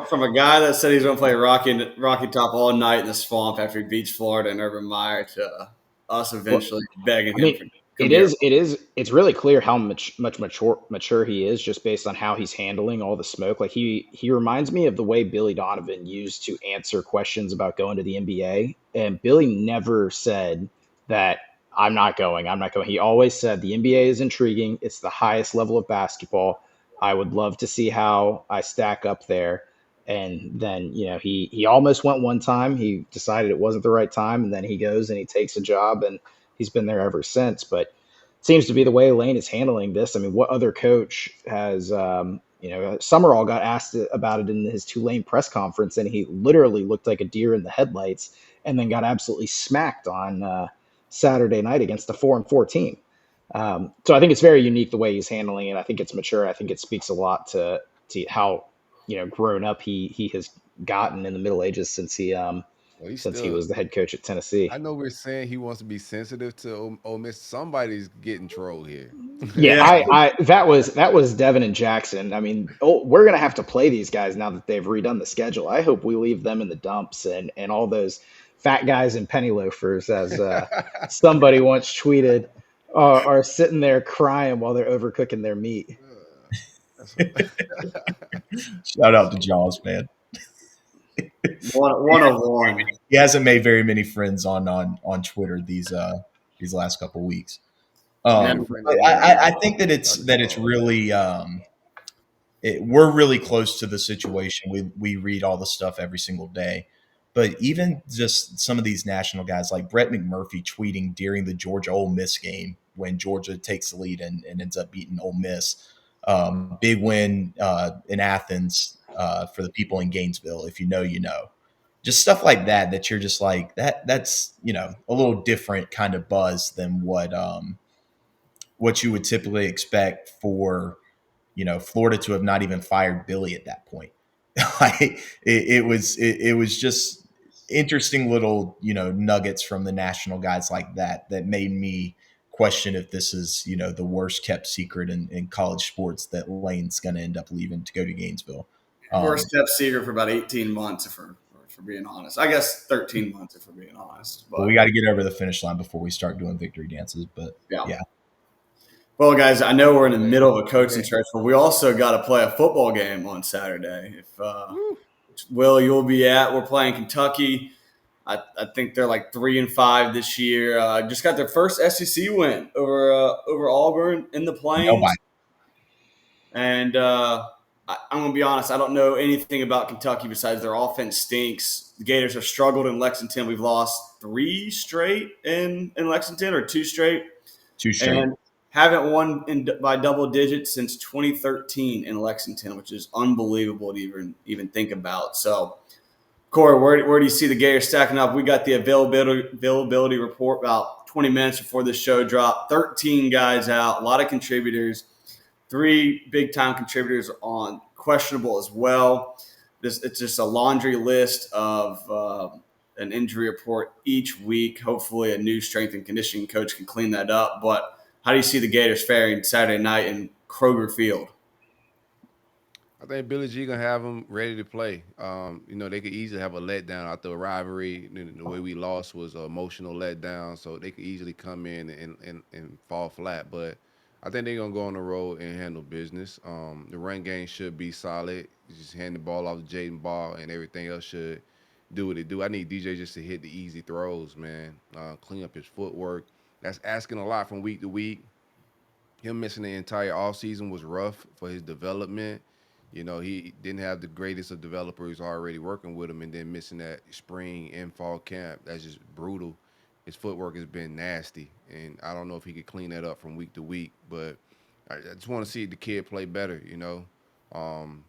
From a guy that said he's going to play Rocky Top all night in the swamp after he beats Florida and Urban Meyer, to us eventually begging him. It's really clear how much mature he is, just based on how he's handling all the smoke. He reminds me of the way Billy Donovan used to answer questions about going to the NBA. And Billy never said that I'm not going. He always said the NBA is intriguing. It's the highest level of basketball. I would love to see how I stack up there. And then, he almost went one time. He decided it wasn't the right time. And then he goes and he takes a job, and he's been there ever since. But it seems to be the way Lane is handling this. I mean, what other coach has, Summerall got asked about it in his Tulane press conference, and he literally looked like a deer in the headlights, and then got absolutely smacked on Saturday night against the 4-4 team. So I think it's very unique the way he's handling it. I think it's mature. I think it speaks a lot to how grown up he has gotten in the Middle Ages since he Well, he's since he still. was the head coach at I Tennessee. know we're saying he wants to be sensitive to Ole Miss. Somebody's getting trolled here. Yeah, Yeah. I that was Devin and Jackson. I mean, we're gonna have to play these guys now that they've redone the schedule. I hope we leave them in the dumps and all those fat guys and penny loafers, as somebody once tweeted, are sitting there crying while they're overcooking their meat. That's Shout that's out to so Jaws, man. One of one. He hasn't made very many friends on Twitter these last couple weeks. he ain't a And friend of But me I either. think that Shout out to it's Jaws. really we're really close to the situation. We read all the stuff every single day, but even just some of these national guys like Brett McMurphy tweeting during the Georgia Ole Miss game when Georgia takes the lead and ends up beating Ole Miss. Big win in Athens for the people in Gainesville. If you know, you know. Just stuff like that. That you're just like that. That's a little different kind of buzz than what you would typically expect for Florida to have not even fired Billy at that point. Like it was just interesting little nuggets from the national guys like that made me question if this is the worst kept secret in college sports, that Lane's going to end up leaving to go to Gainesville. worst kept secret for about 18 months, if we're being honest. I guess 13 months, if we're being honest. But we But got to get over the finish line before we start doing victory dances. But yeah. yeah, Well, guys, I know we're in the Okay. middle of a coaching Okay. search, but we also got to play a football game on Saturday. If Woo. Will, you'll be at. We're playing Kentucky. I think they're like 3-5 this year. Just got their first SEC win over Auburn in the nail biter. Plains. And I'm going to be honest, I don't know anything about Kentucky besides their offense stinks. The Gators have struggled in Lexington. We've lost 3 straight in Lexington, or 2 straight, Too straight. and haven't won by double digits since 2013 in Lexington, which is unbelievable to even think about. So, Corey, where do you see the Gators stacking up? We got the availability report about 20 minutes before the show dropped. 13 guys out, a lot of contributors. 3 big-time contributors on questionable as well. It's just a laundry list of an injury report each week. Hopefully a new strength and conditioning coach can clean that up. But how do you see the Gators faring Saturday night in Kroger Field? I think Billy G gonna have them ready to play. They could easily have a letdown after a rivalry. The way we lost was an emotional letdown, so they could easily come in and fall flat. But I think they're gonna go on the road and handle business. The run game should be solid. You just hand the ball off to Jaden Ball, and everything else should do what it do. I need DJ just to hit the easy throws, man. Clean up his footwork. That's asking a lot from week to week. Him missing the entire offseason was rough for his development. He didn't have the greatest of developers already working with him, and then missing that spring and fall camp. That's just brutal. His footwork has been nasty, and I don't know if he could clean that up from week to week. But I just want to see the kid play better. Um,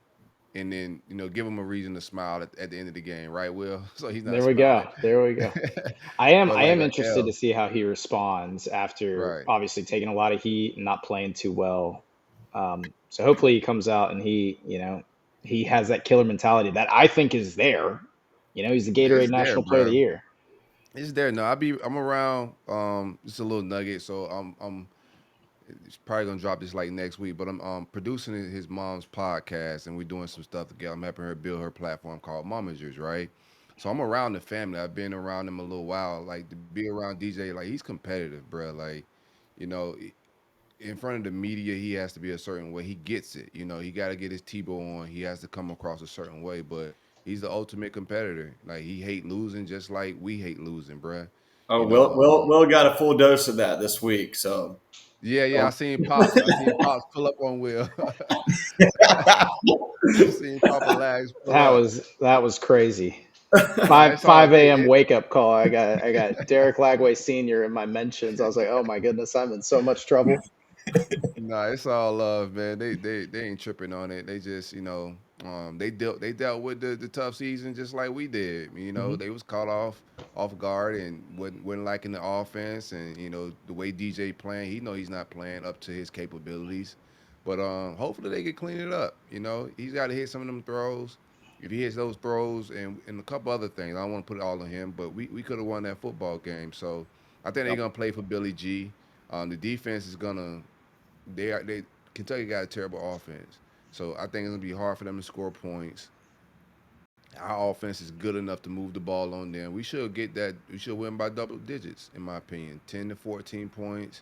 and then give him a reason to smile at the end of the game, right, Will? So he's not There we go. smiling. There we go. I am But I like am a interested to L, see how he responds after right? obviously taking a lot of heat and not playing too well. So hopefully he comes out and he has that killer mentality that I think is there. He's the Gatorade It's there, National Player of the bro. Year. It's there. No, I'm around. Just a little nugget. So I'm it's probably gonna drop this like next week. But I'm producing his mom's podcast, and we're doing some stuff together. I'm helping her build her platform called Momagers, right? So I'm around the family. I've been around them a little while. Like to be around DJ, like he's competitive, bro. Like, you know, in front of the media, he has to be a certain way. He gets it. He got to get his Tebow on. He has to come across a certain way. But he's the ultimate competitor. Like he hate losing, just like we hate losing, bruh. Oh, You know, Will got a full dose of that this week. So yeah. I don't. seen pops. I seen pops pull up on Will. I seen Papa Lags pull That up. was that was crazy. Nah, Five it's all five good. a.m. wake up call. I got Derek Lagway Sr. in my mentions. I was like, oh my goodness, I'm in so much trouble. Nah, it's all love, man. They ain't tripping on it. They just, they dealt with the tough season just like we did. Hmm. They was caught off guard and wasn't liking the offense, and the way DJ playing, he know he's not playing up to his capabilities. But hopefully they can clean it up. You know, he's got to hit some of them throws. If he hits those throws and a couple other things, I don't want to put it all on him, but we could have won that football game. So I think they're gonna play for Billy G. The defense is gonna they Kentucky got a terrible offense, so I think it's gonna be hard for them to score points. Our offense is good enough to move the ball on them. We should get that. We should win by double digits, in my opinion, 10 to 14 points.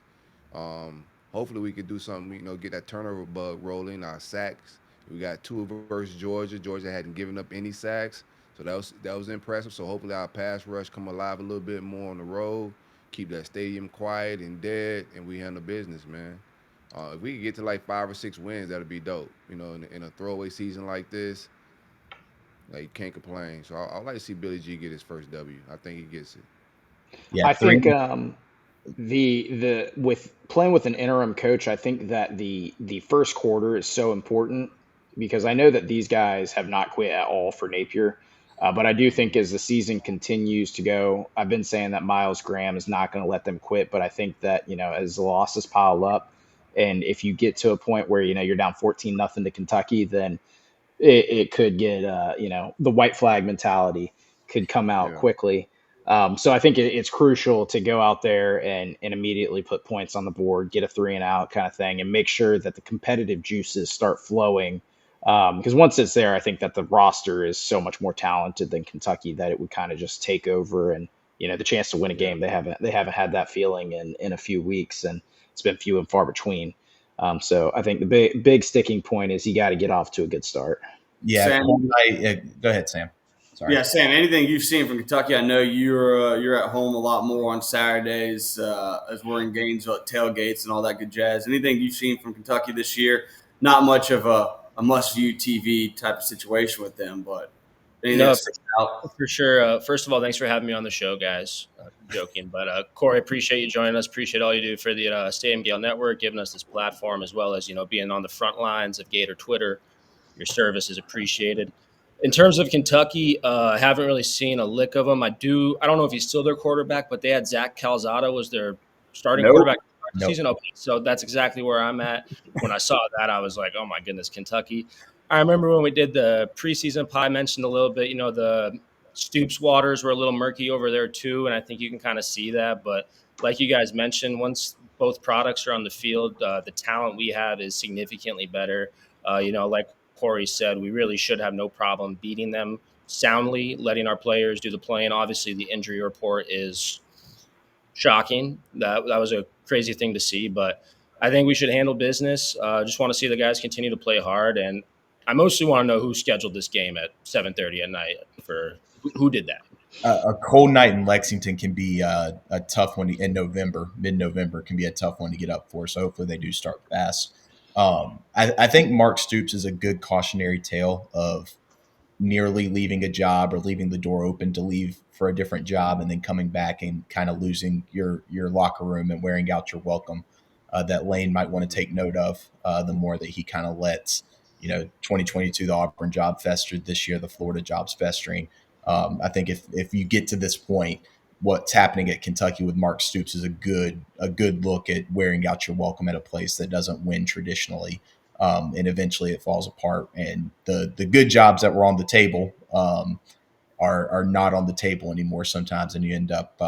Um, Hopefully, we could do something. You know, get that turnover bug rolling. Our sacks. We got two versus Georgia. Georgia hadn't given up any sacks, so that was impressive. So hopefully, our pass rush come alive a little bit more on the road. Keep that stadium quiet and dead, and we handle business, man. If we could get to like 5 or 6 wins, that'd be dope. You know, in a throwaway season like this, like you can't complain. So I'd like to see Billy G get his first W. I think he gets it. Yeah, I three. think the with playing with an interim coach, I think that the first quarter is so important because I know that these guys have not quit at all for Napier. But I do think as the season continues to go, I've been saying that Miles Graham is not going to let them quit. But I think that, as the losses pile up, and if you get to a point where, you're down 14-0 to Kentucky, then it could get, the white flag mentality could come out Yeah. quickly. So I think it's crucial to go out there and immediately put points on the board, get a 3-and-out kind of thing, and make sure that the competitive juices start flowing. Because once it's there, I think that the roster is so much more talented than Kentucky that it would kind of just take over, and the chance to win a Yeah. game, they haven't had that feeling in a few weeks, and it's been few and far between. So I think the big sticking point is you got to get off to a good start. Yeah, Sam, cold night. Go ahead, Sam. Sorry. yeah, Sam. Anything you've seen from Kentucky? I know you're at home a lot more on Saturdays as we're in Gainesville at tailgates and all that good jazz. Anything you've seen from Kentucky this year? Not much of a must-view TV type of situation with them, but anything that No, sticks out. for sure. First of all, thanks for having me on the show, guys. Joking, but Corey, appreciate you joining us. Appreciate all you do for the Stadium Gale Network, giving us this platform as well as being on the front lines of Gator Twitter. Your service is appreciated. In terms of Kentucky, I haven't really seen a lick of them. I don't know if he's still their quarterback, but they had Zach Calzada was their starting Nope. quarterback this Nope. season. Okay, so that's exactly where I'm at. When I saw that, I was like, oh my goodness, Kentucky. I remember when we did the preseason pod, I mentioned a little bit, the Stoops waters were a little murky over there too, and I think you can kind of see that. But like you guys mentioned, once both products are on the field, the talent we have is significantly better. Like Corey said, we really should have no problem beating them soundly, letting our players do the playing. Obviously, the injury report is shocking. That was a crazy thing to see, but I think we should handle business. Just want to see the guys continue to play hard, and I mostly want to know who scheduled this game at 7:30 at night. For who did that? A cold night in Lexington can be a tough one in November. Mid-November can be a tough one to get up for. So hopefully they do start fast. I think Mark Stoops is a good cautionary tale of nearly leaving a job or leaving the door open to leave for a different job and then coming back and kind of losing your locker room and wearing out your welcome. That Lane might want to take note of the more that he kind of lets 2022 the Auburn job festered, this year the Florida job's festering. I think if you get to this point, what's happening at Kentucky with Mark Stoops is a good look at wearing out your welcome at a place that doesn't win traditionally. And eventually it falls apart. And the good jobs that were on the table are not on the table anymore sometimes, and you end up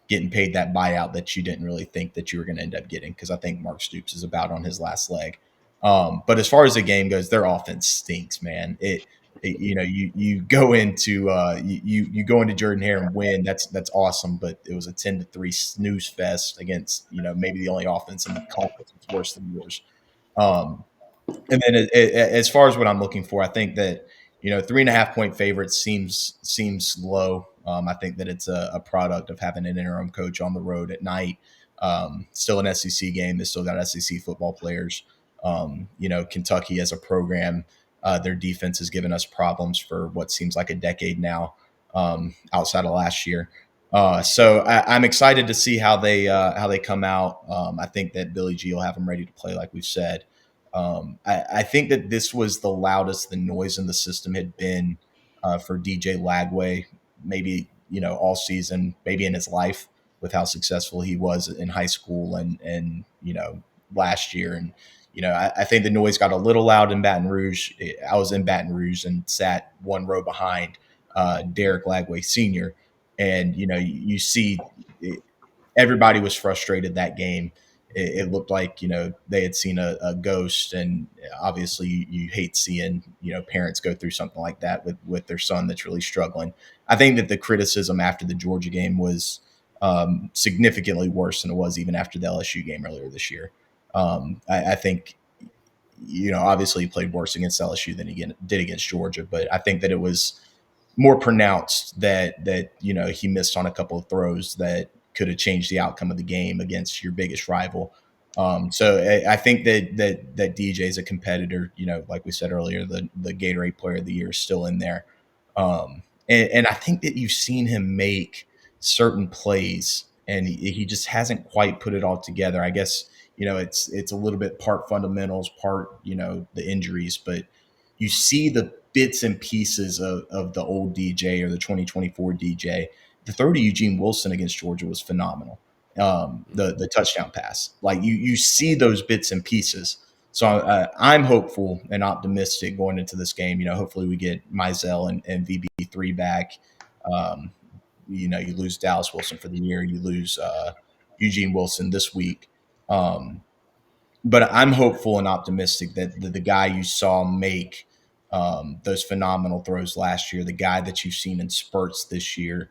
getting paid that buyout that you didn't really think that you were going to end up getting, because I think Mark Stoops is about on his last leg. But as far as the game goes, their offense stinks, man. You go into you go into Jordan Hare and win. That's awesome, but it was a 10-3 snooze fest against maybe the only offense in the conference that's worse than yours. And then as far as what I'm looking for, I think that 3.5 point favorites seems low. I think that it's a product of having an interim coach on the road at night. Still an SEC game. They still got SEC football players. Kentucky as a program, their defense has given us problems for what seems like a decade now, outside of last year. So I'm excited to see how they come out. I think that Billy G will have them ready to play, like we've said. I think that this was the loudest the noise in the system had been for DJ Lagway, maybe all season, maybe in his life, with how successful he was in high school and last year. And I think the noise got a little loud in Baton Rouge. I was in Baton Rouge and sat one row behind Derek Lagway Sr. And, you see everybody was frustrated that game. It looked like, they had seen a ghost. And obviously you hate seeing, parents go through something like that with their son that's really struggling. I think that the criticism after the Georgia game was significantly worse than it was even after the LSU game earlier this year. I think, obviously he played worse against LSU than he did against Georgia, but I think that it was more pronounced that he missed on a couple of throws that could have changed the outcome of the game against your biggest rival. So I think that DJ is a competitor. Like we said earlier, the Gatorade Player of the Year is still in there, and I think that you've seen him make certain plays, and he just hasn't quite put it all together. I guess it's a little bit part fundamentals, part the injuries, but you see the bits and pieces of the old DJ or the 2024 DJ. The throw to Eugene Wilson against Georgia was phenomenal. The touchdown pass, like you see those bits and pieces. So I'm hopeful and optimistic going into this game. Hopefully we get Mizell and VB3 back. You lose Dallas Wilson for the year. You lose Eugene Wilson this week. But I'm hopeful and optimistic that the guy you saw make those phenomenal throws last year, the guy that you've seen in spurts this year,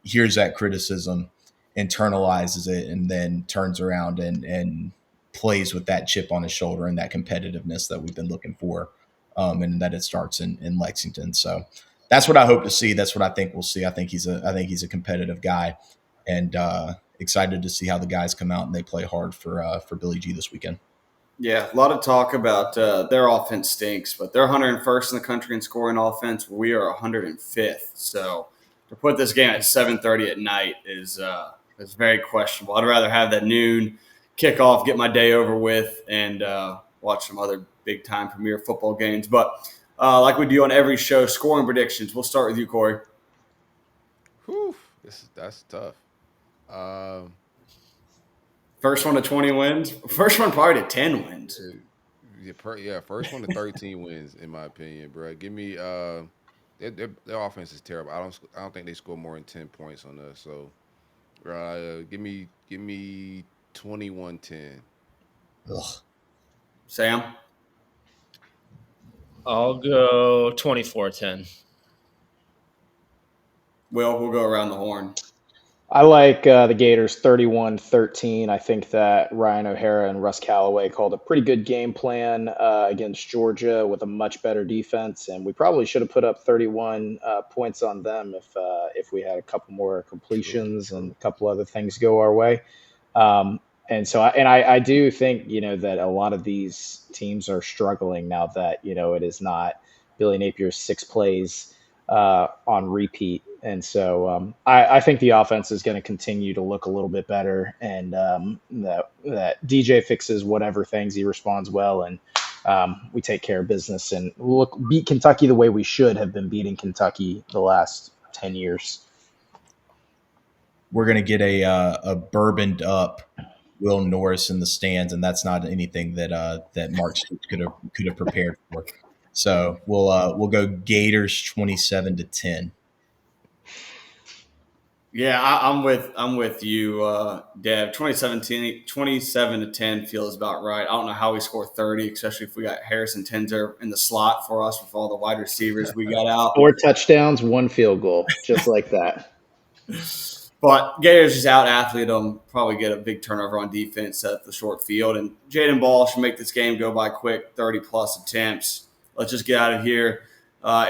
hears that criticism, internalizes it, and then turns around and plays with that chip on his shoulder and that competitiveness that we've been looking for, and that it starts in Lexington. So that's what I hope to see. That's what I think we'll see. I think he's a competitive guy, and excited to see how the guys come out and they play hard for Billy G this weekend. Yeah, a lot of talk about their offense stinks, but they're 101st in the country in scoring offense. We are 105th. So to put this game at 7:30 at night is very questionable. I'd rather have that noon kickoff, get my day over with, and watch some other big-time premier football games. But like we do on every show, scoring predictions. We'll start with you, Corey. Whew, that's tough. First one to 20 wins. First one probably to 10 wins. First one to 13 wins, in my opinion, bro. Give me their offense is terrible. I don't think they score more than 10 points on us. So, give me 21-10. Ugh. Sam? I'll go 24-10. We'll go around the horn. I like the Gators 31-13. I think that Ryan O'Hara and Russ Callaway called a pretty good game plan against Georgia with a much better defense, and we probably should have put up 31 points on them if we had a couple more completions and a couple other things go our way. And so I do think that a lot of these teams are struggling now that it is not Billy Napier's 6 plays on repeat. And so I think the offense is going to continue to look a little bit better, and that DJ fixes whatever things, he responds well, and we take care of business and beat Kentucky the way we should have been beating Kentucky the last 10 years. We're going to get a bourboned up Will Norris in the stands, and that's not anything that Mark Stoops could have prepared for. So we'll go Gators 27-10. Yeah, I'm with you, Dev. 27-10 feels about right. I don't know how we score 30, especially if we got Harrison Tenzer in the slot for us with all the wide receivers we got out. 4 touchdowns, 1 field goal, just like that. But Gators just out-athlete them, probably get a big turnover on defense, set up the short field. And Jaden Ball should make this game go by quick, 30-plus attempts. Let's just get out of here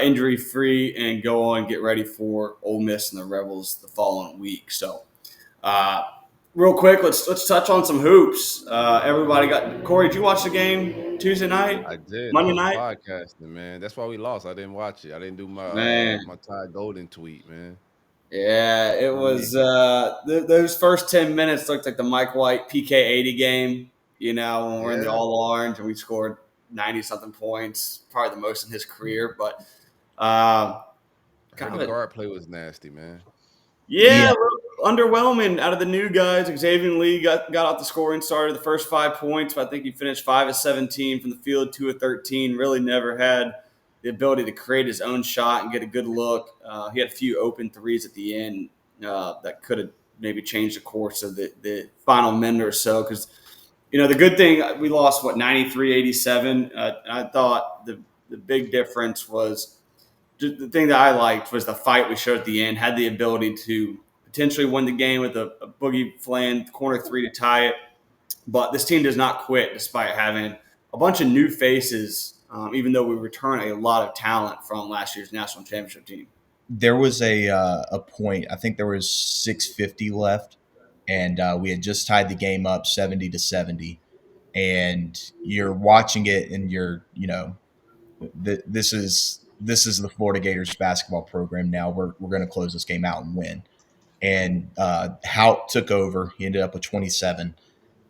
injury-free and go on, get ready for Ole Miss and the Rebels the following week. So real quick, let's touch on some hoops. Everybody got – Corey, did you watch the game Tuesday night? I did. Monday I was night? podcasting, man. That's why we lost. I didn't watch it. I didn't do my my Ty Golden tweet, man. Yeah, it was those first 10 minutes looked like the Mike White PK80 game, when we're in the all orange and we scored 90-something points, probably the most in his career. But the guard play was nasty, man. Yeah, underwhelming out of the new guys. Xavier Lee got off the scoring started the first 5 points, but I think he finished 5 of 17 from the field, 2 of 13. Really never had the ability to create his own shot and get a good look. He had a few open threes at the end that could have maybe changed the course of the final minute or so. Because the good thing, we lost 93-87. I thought the big difference was just the thing that I liked was the fight we showed at the end. Had the ability to potentially win the game with a Boogie Flan corner three to tie it. But this team does not quit despite having a bunch of new faces, even though we return a lot of talent from last year's national championship team. There was a point, I think there was 6:50 left, and we had just tied the game up 70-70. And you're watching it, and this is the Florida Gators basketball program now. We're going to close this game out and win. And Hout took over. He ended up with 27.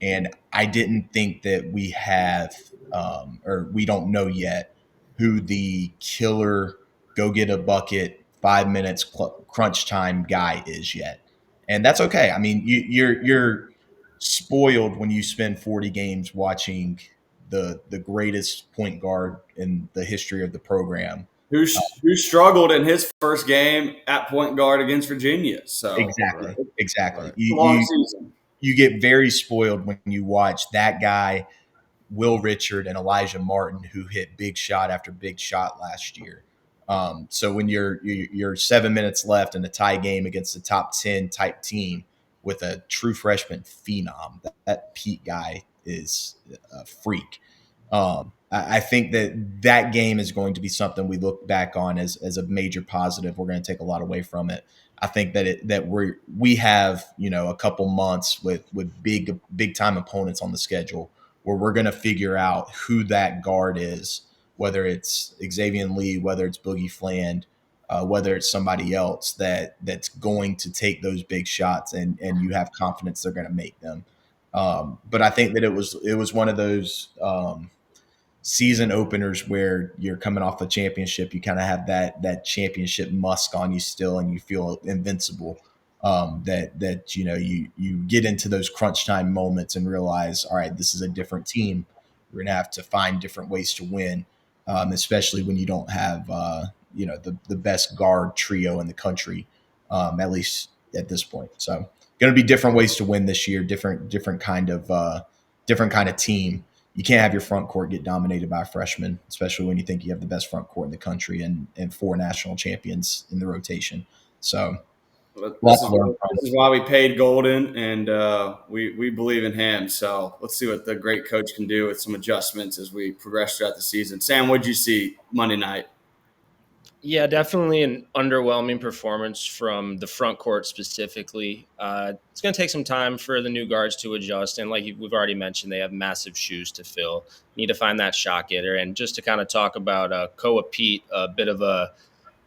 And I didn't think that we have, or we don't know yet, who the killer go get a bucket 5 minutes crunch time guy is yet. And that's okay. I mean, you're spoiled when you spend 40 games watching the greatest point guard in the history of the program. Who struggled in his first game at point guard against Virginia. So Exactly. Right. Long season. You get very spoiled when you watch that guy, Will Richard, and Elijah Martin, who hit big shot after big shot last year. So when you're 7 minutes left in a tie game against a top 10 type team with a true freshman phenom, that Pete guy is a freak. I think that game is going to be something we look back on as a major positive. We're going to take a lot away from it. I think that we have a couple months with big time opponents on the schedule where we're going to figure out who that guard is, whether it's Xavier Lee, whether it's Boogie Fland, whether it's somebody else that's going to take those big shots and you have confidence they're going to make them. But I think that it was one of those season openers where you're coming off a championship, you kind of have that championship musk on you still, and you feel invincible. That you get into those crunch time moments and realize, all right, this is a different team. We're gonna have to find different ways to win, especially when you don't have the best guard trio in the country, at least at this point. So, going to be different ways to win this year. Different kind of team. You can't have your front court get dominated by a freshman, especially when you think you have the best front court in the country and 4 national champions in the rotation. So this is why we paid Golden, and we believe in him. So let's see what the great coach can do with some adjustments as we progress throughout the season. Sam, what did you see Monday night? Yeah, definitely an underwhelming performance from the front court specifically. It's going to take some time for the new guards to adjust. And like we've already mentioned, they have massive shoes to fill. Need to find that shot getter. And just to kind of talk about Koa Pete, a bit of a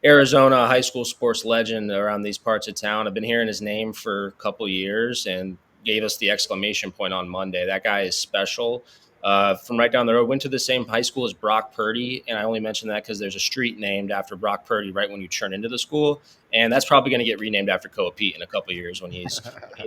Arizona high school sports legend around these parts of town. I've been hearing his name for a couple of years and gave us the exclamation point on Monday. That guy is special. From right down the road, went to the same high school as Brock Purdy. And I only mention that because there's a street named after Brock Purdy right when you turn into the school. And that's probably going to get renamed after Koa Pete in a couple of years when he's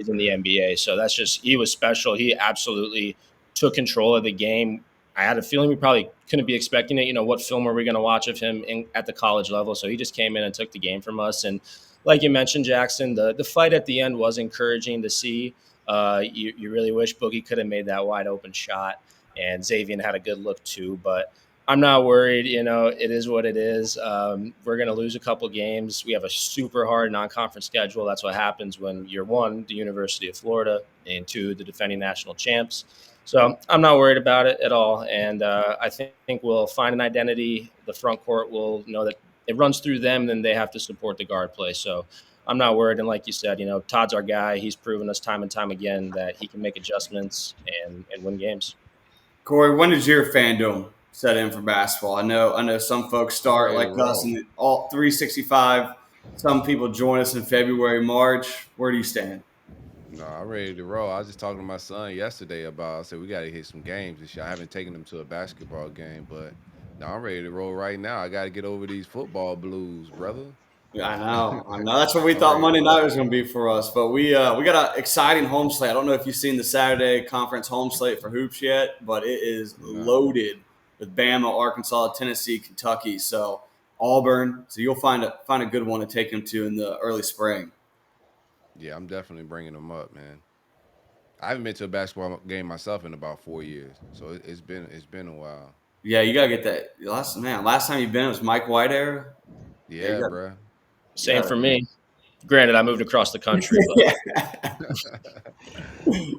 in the NBA. So that's just, he was special. He absolutely took control of the game. I had a feeling we probably couldn't be expecting it. What film are we going to watch of him at the college level? So he just came in and took the game from us. And like you mentioned, Jackson, the fight at the end was encouraging to see. You really wish Boogie could have made that wide open shot. And Xavier had a good look too, but I'm not worried. It is what it is. We're going to lose a couple games. We have a super hard non-conference schedule. That's what happens when you're 1, the University of Florida, and 2, the defending national champs. So I'm not worried about it at all. And I think we'll find an identity. The front court will know that it runs through them, then they have to support the guard play. So I'm not worried. And like you said, Todd's our guy. He's proven us time and time again that he can make adjustments and win games. Corey, when does your fandom set in for basketball? I know some folks start like us in all 365. Some people join us in February, March. Where do you stand? No, I'm ready to roll. I was just talking to my son yesterday about, I said, we got to hit some games this year. I haven't taken him to a basketball game, but no, I'm ready to roll right now. I got to get over these football blues, brother. Yeah, I know. I know. That's what we I'm thought ready to Monday night roll. was going to be for us. But we got an exciting home slate. I don't know if you've seen the Saturday conference home slate for hoops yet, but it is Nah. loaded with Bama, Arkansas, Tennessee, Kentucky. So Auburn. So you'll find a good one to take them to in the early spring. Yeah, I'm definitely bringing them up, man. I haven't been to a basketball game myself in about 4 years, so it's been a while. Yeah, you gotta get that. Last time you've been it was Mike White era. Yeah, Yeah, bruh. you Same got for me. Granted, I moved across the country, but yeah.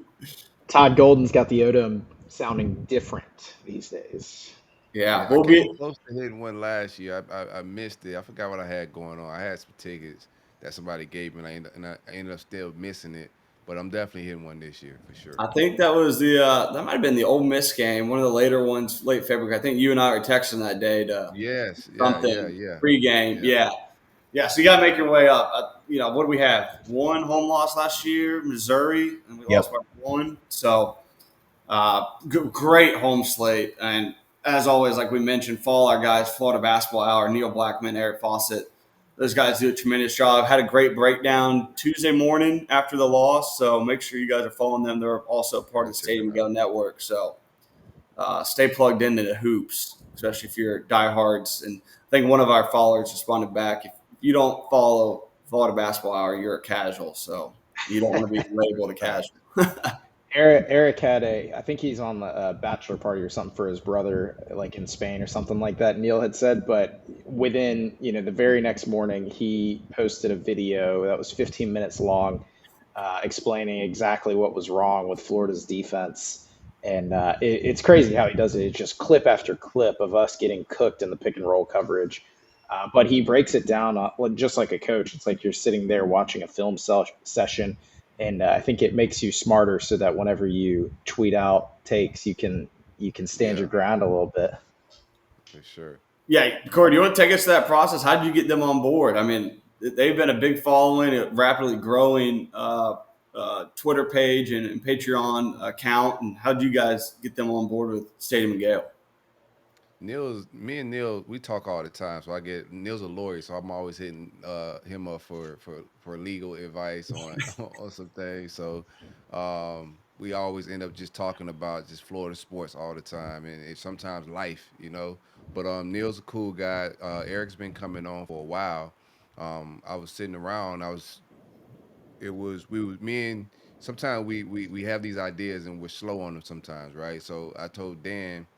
Todd Golden's got the Odom sounding different these days. Yeah, Yeah, I we'll came be. close to hitting one last year. I missed it. I forgot what I had going on. I had some tickets that somebody gave me, and I ended up still missing it. But I'm definitely hitting one this year for sure. I think that was that might have been the Ole Miss game, one of the later ones, late February. I think you and I were texting that day to Yes, yeah, yeah, something yeah, pregame. yeah. Yeah, yeah. So you got to make your way up. What do we have? One home loss last year, Missouri, and we lost Yep. by one. So great home slate, and as always, like we mentioned, follow our guys, Florida Basketball Hour, Neil Blackman, Eric Fawcett. Those guys do a tremendous job. Had a great breakdown Tuesday morning after the loss, so make sure you guys are following them. They're also part of I'll the check it Stadium and out. Gale network, so stay plugged into the hoops, especially if you're diehards. And I think one of our followers responded back: if you don't follow Florida Basketball Hour, you're a casual, so you don't want to be labeled a Fact. casual. Eric had I think he's on the bachelor party or something for his brother, like in Spain or something like that. Neil had said, but within the very next morning, he posted a video that was 15 minutes long, explaining exactly what was wrong with Florida's defense. And it's crazy how he does it. It's just clip after clip of us getting cooked in the pick and roll coverage. But he breaks it down just like a coach. It's like you're sitting there watching a film session, and I think it makes you smarter so that whenever you tweet out takes, you can stand Yeah, your ground a little bit. for sure. Yeah, Corey, do you want to take us to that process? How did you get them on board? I mean, they've been a big following, a rapidly growing Twitter page and Patreon account. And how did you guys get them on board with Stadium and Gale? Me and Neil, we talk all the time. So I get Neil's a lawyer, so I'm always hitting him up for legal advice on on some things. So we always end up just talking about just Florida sports all the time, and sometimes life. But Neil's a cool guy. Eric's been coming on for a while. I was sitting around. It was we was me and sometimes we have these ideas and we're slow on them sometimes, right? So I told Dan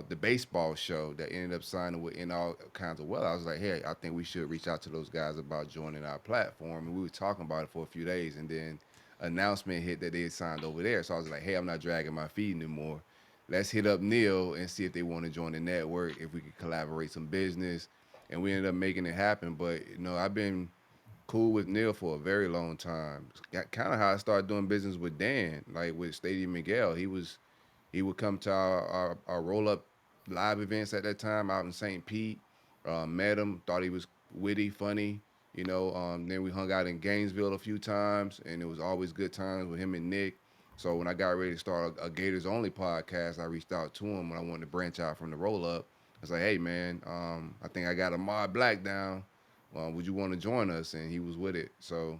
the baseball show that ended up signing with in all kinds of well. I was like, hey, I think we should reach out to those guys about joining our platform. And we were talking about it for a few days, and then announcement hit that they had signed over there. So I was like, hey, I'm not dragging my feet anymore. Let's hit up Neil and see if they want to join the network, if we could collaborate some business. And we ended up making it happen. But I've been cool with Neil for a very long time. Kind of how I started doing business with Dan, like with Stadium and Gale. He would come to our roll up live events at that time out in St. Pete. Met him, thought he was witty, funny. Then we hung out in Gainesville a few times, and it was always good times with him and Nick. So when I got ready to start a Gators only podcast, I reached out to him when I wanted to branch out from the roll up. I was like, hey man, I think I got a Mod Black down. Would you want to join us? And he was with it. So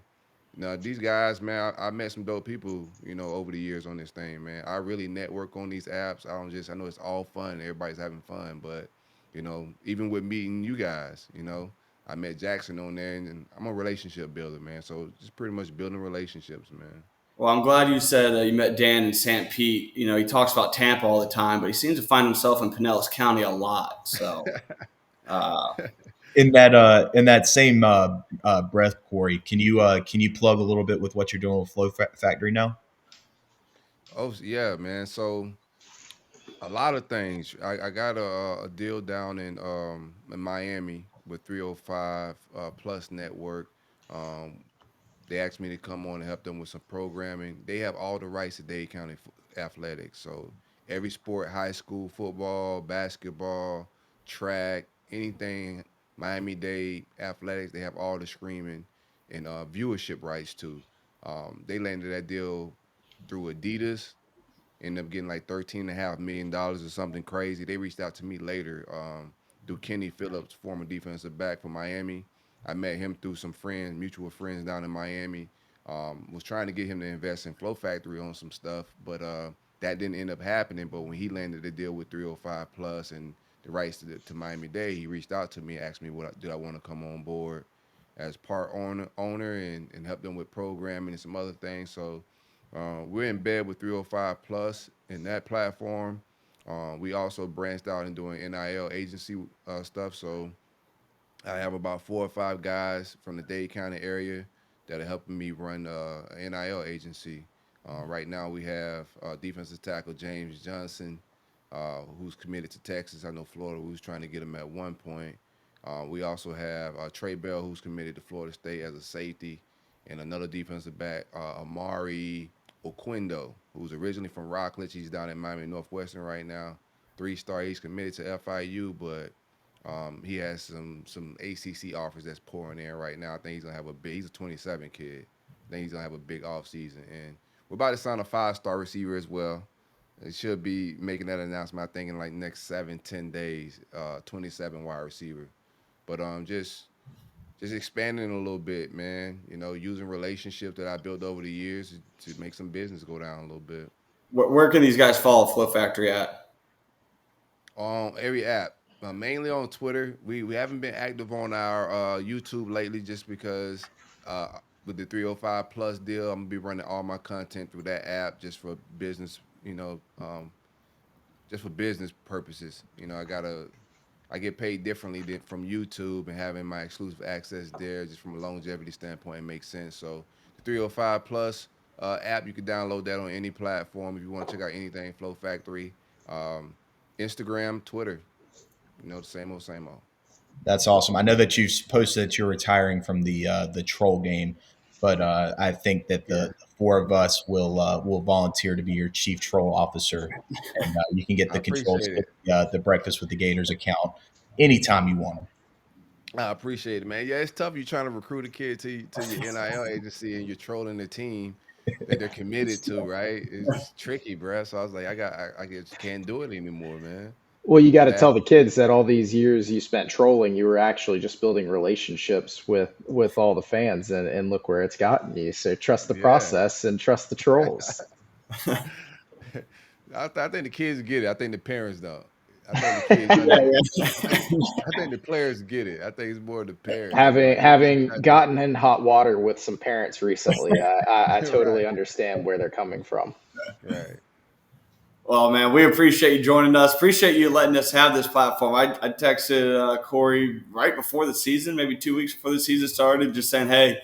now these guys, man, I met some dope people, over the years on this thing, man. I really network on these apps. I know it's all fun, everybody's having fun, but even with meeting you guys, I met Jackson on there, and I'm a relationship builder, man. So just pretty much building relationships, man. Well, I'm glad you said you met Dan in St. Pete. He talks about Tampa all the time, but he seems to find himself in Pinellas County a lot. So, uh, In that same breath, Corey, can you plug a little bit with what you're doing with Flow Factory now? Oh yeah, man. So a lot of things. I got a deal down in Miami with 305 Plus Network. Um, They asked me to come on and help them with some programming. They have all the rights to Dade County athletics. So every sport, high school, football, basketball, track, anything, Miami Dade athletics, they have all the streaming and viewership rights too. They landed that deal through Adidas, ended up getting like $13.5 million or something crazy. They reached out to me later through Kenny Phillips, former defensive back for Miami. I met him through some friends, mutual friends down in Miami. Was trying to get him to invest in Flow Factory on some stuff, but that didn't end up happening. But when he landed a deal with 305 Plus and the rights to Miami Dade, he reached out to me, asked me did I want to come on board as part owner and help them with programming and some other things. So we're in bed with 305 Plus in that platform. We also branched out and doing NIL agency stuff. So I have about 4 or 5 guys from the Dade County area that are helping me run an NIL agency. Right now, we have defensive tackle James Johnson, who's committed to Texas. I know Florida was trying to get him at one point. We also have Trey Bell, who's committed to Florida State as a safety, and another defensive back, Amari Oquindo, who's originally from Rockledge. He's down in Miami Northwestern right now. 3-star. He's committed to FIU, but he has some ACC offers that's pouring in right now. I think he's gonna have he's a 27 kid. I think he's gonna have a big offseason. And we're about to sign a 5-star receiver as well. It should be making that announcement, I think, in like next 7-10 days. 27 wide receiver. But just expanding a little bit, man. You know, using relationships that I built over the years to make some business go down a little bit. Where can these guys follow Flow Factory at? On every app, mainly on Twitter. We haven't been active on our YouTube lately just because with the 305 Plus deal, I'm gonna be running all my content through that app just for business, just for business purposes. You know, I get paid differently than from YouTube, and having my exclusive access there just from a longevity standpoint, it makes sense. So the 305 Plus app, you can download that on any platform if you want to check out anything Flow Factory. Instagram, Twitter, the same old, same old. That's awesome. I know that you posted that you're retiring from the troll game, but I think that the 4 of us will volunteer to be your chief troll officer, and you can get I the controls appreciate with it. the Breakfast with the Gators account anytime you want them. I appreciate it, man. Yeah, it's tough. You're trying to recruit a kid to your NIL agency, and you're trolling the team that they're committed to, right? It's tricky, bruh. So I was like, I just can't do it anymore, man. Well, you got to That tell the kids that all these years you spent trolling, you were actually just building relationships with all the fans, and look where it's gotten you. So trust the yeah. process and trust the trolls. I think the kids get it. I think the parents don't. I think the kids Yeah, understand. yeah. I think the players get it. I think it's more the parents. They Having like, look what this having guy doing. gotten in hot water with some parents recently, I Right, totally understand where they're coming from. right. Well, man, we appreciate you joining us. Appreciate you letting us have this platform. I texted Corey right before the season, maybe 2 weeks before the season started, just saying, hey,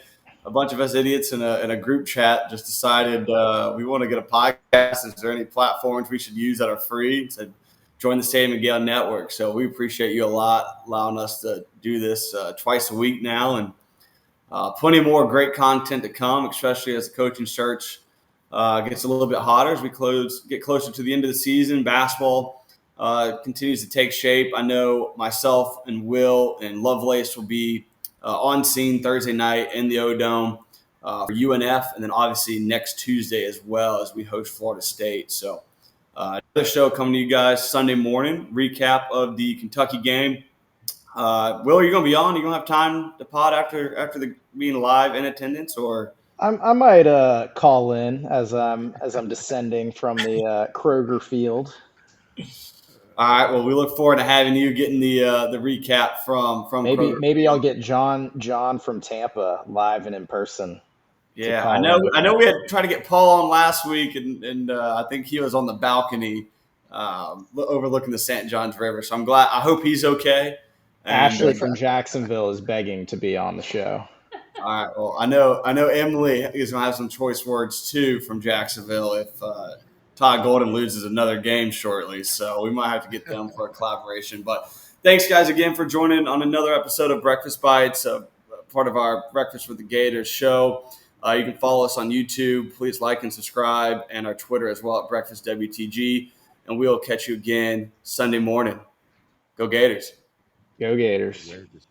a bunch of us idiots in a group chat just decided we want to get a podcast. Is there any platforms we should use that are free? To join the Stadium and Gale network. So we appreciate you a lot, allowing us to do this twice a week now, and plenty more great content to come, especially as the coaching search gets a little bit hotter as we get closer to the end of the season. Basketball continues to take shape. I know myself and Will and Lovelace will be on scene Thursday night in the O-Dome for UNF, and then obviously next Tuesday as well as we host Florida State. So another show coming to you guys Sunday morning, recap of the Kentucky game. Will, you're going to be on? You going to have time to pod after the being live in attendance, or? I might call in as I'm descending from the Kroger field. All right. Well, we look forward to having you getting the recap from Maybe Kroger maybe I'll Field. get John from Tampa live and in person to Yeah, I call know. in. I know. We had tried to get Paul on last week, and I think he was on the balcony overlooking the St. Johns River. So I'm glad. I hope he's okay. And Ashley from Jacksonville is begging to be on the show. all right. Well, I know Emily is going to have some choice words too from Jacksonville if Todd Golden loses another game shortly. So we might have to get them for a collaboration. But thanks, guys, again for joining on another episode of Breakfast Bites, part of our Breakfast with the Gators show. You can follow us on YouTube. Please like and subscribe, and our Twitter as well at Breakfast WTG. And we'll catch you again Sunday morning. Go Gators. Go Gators. Where's this?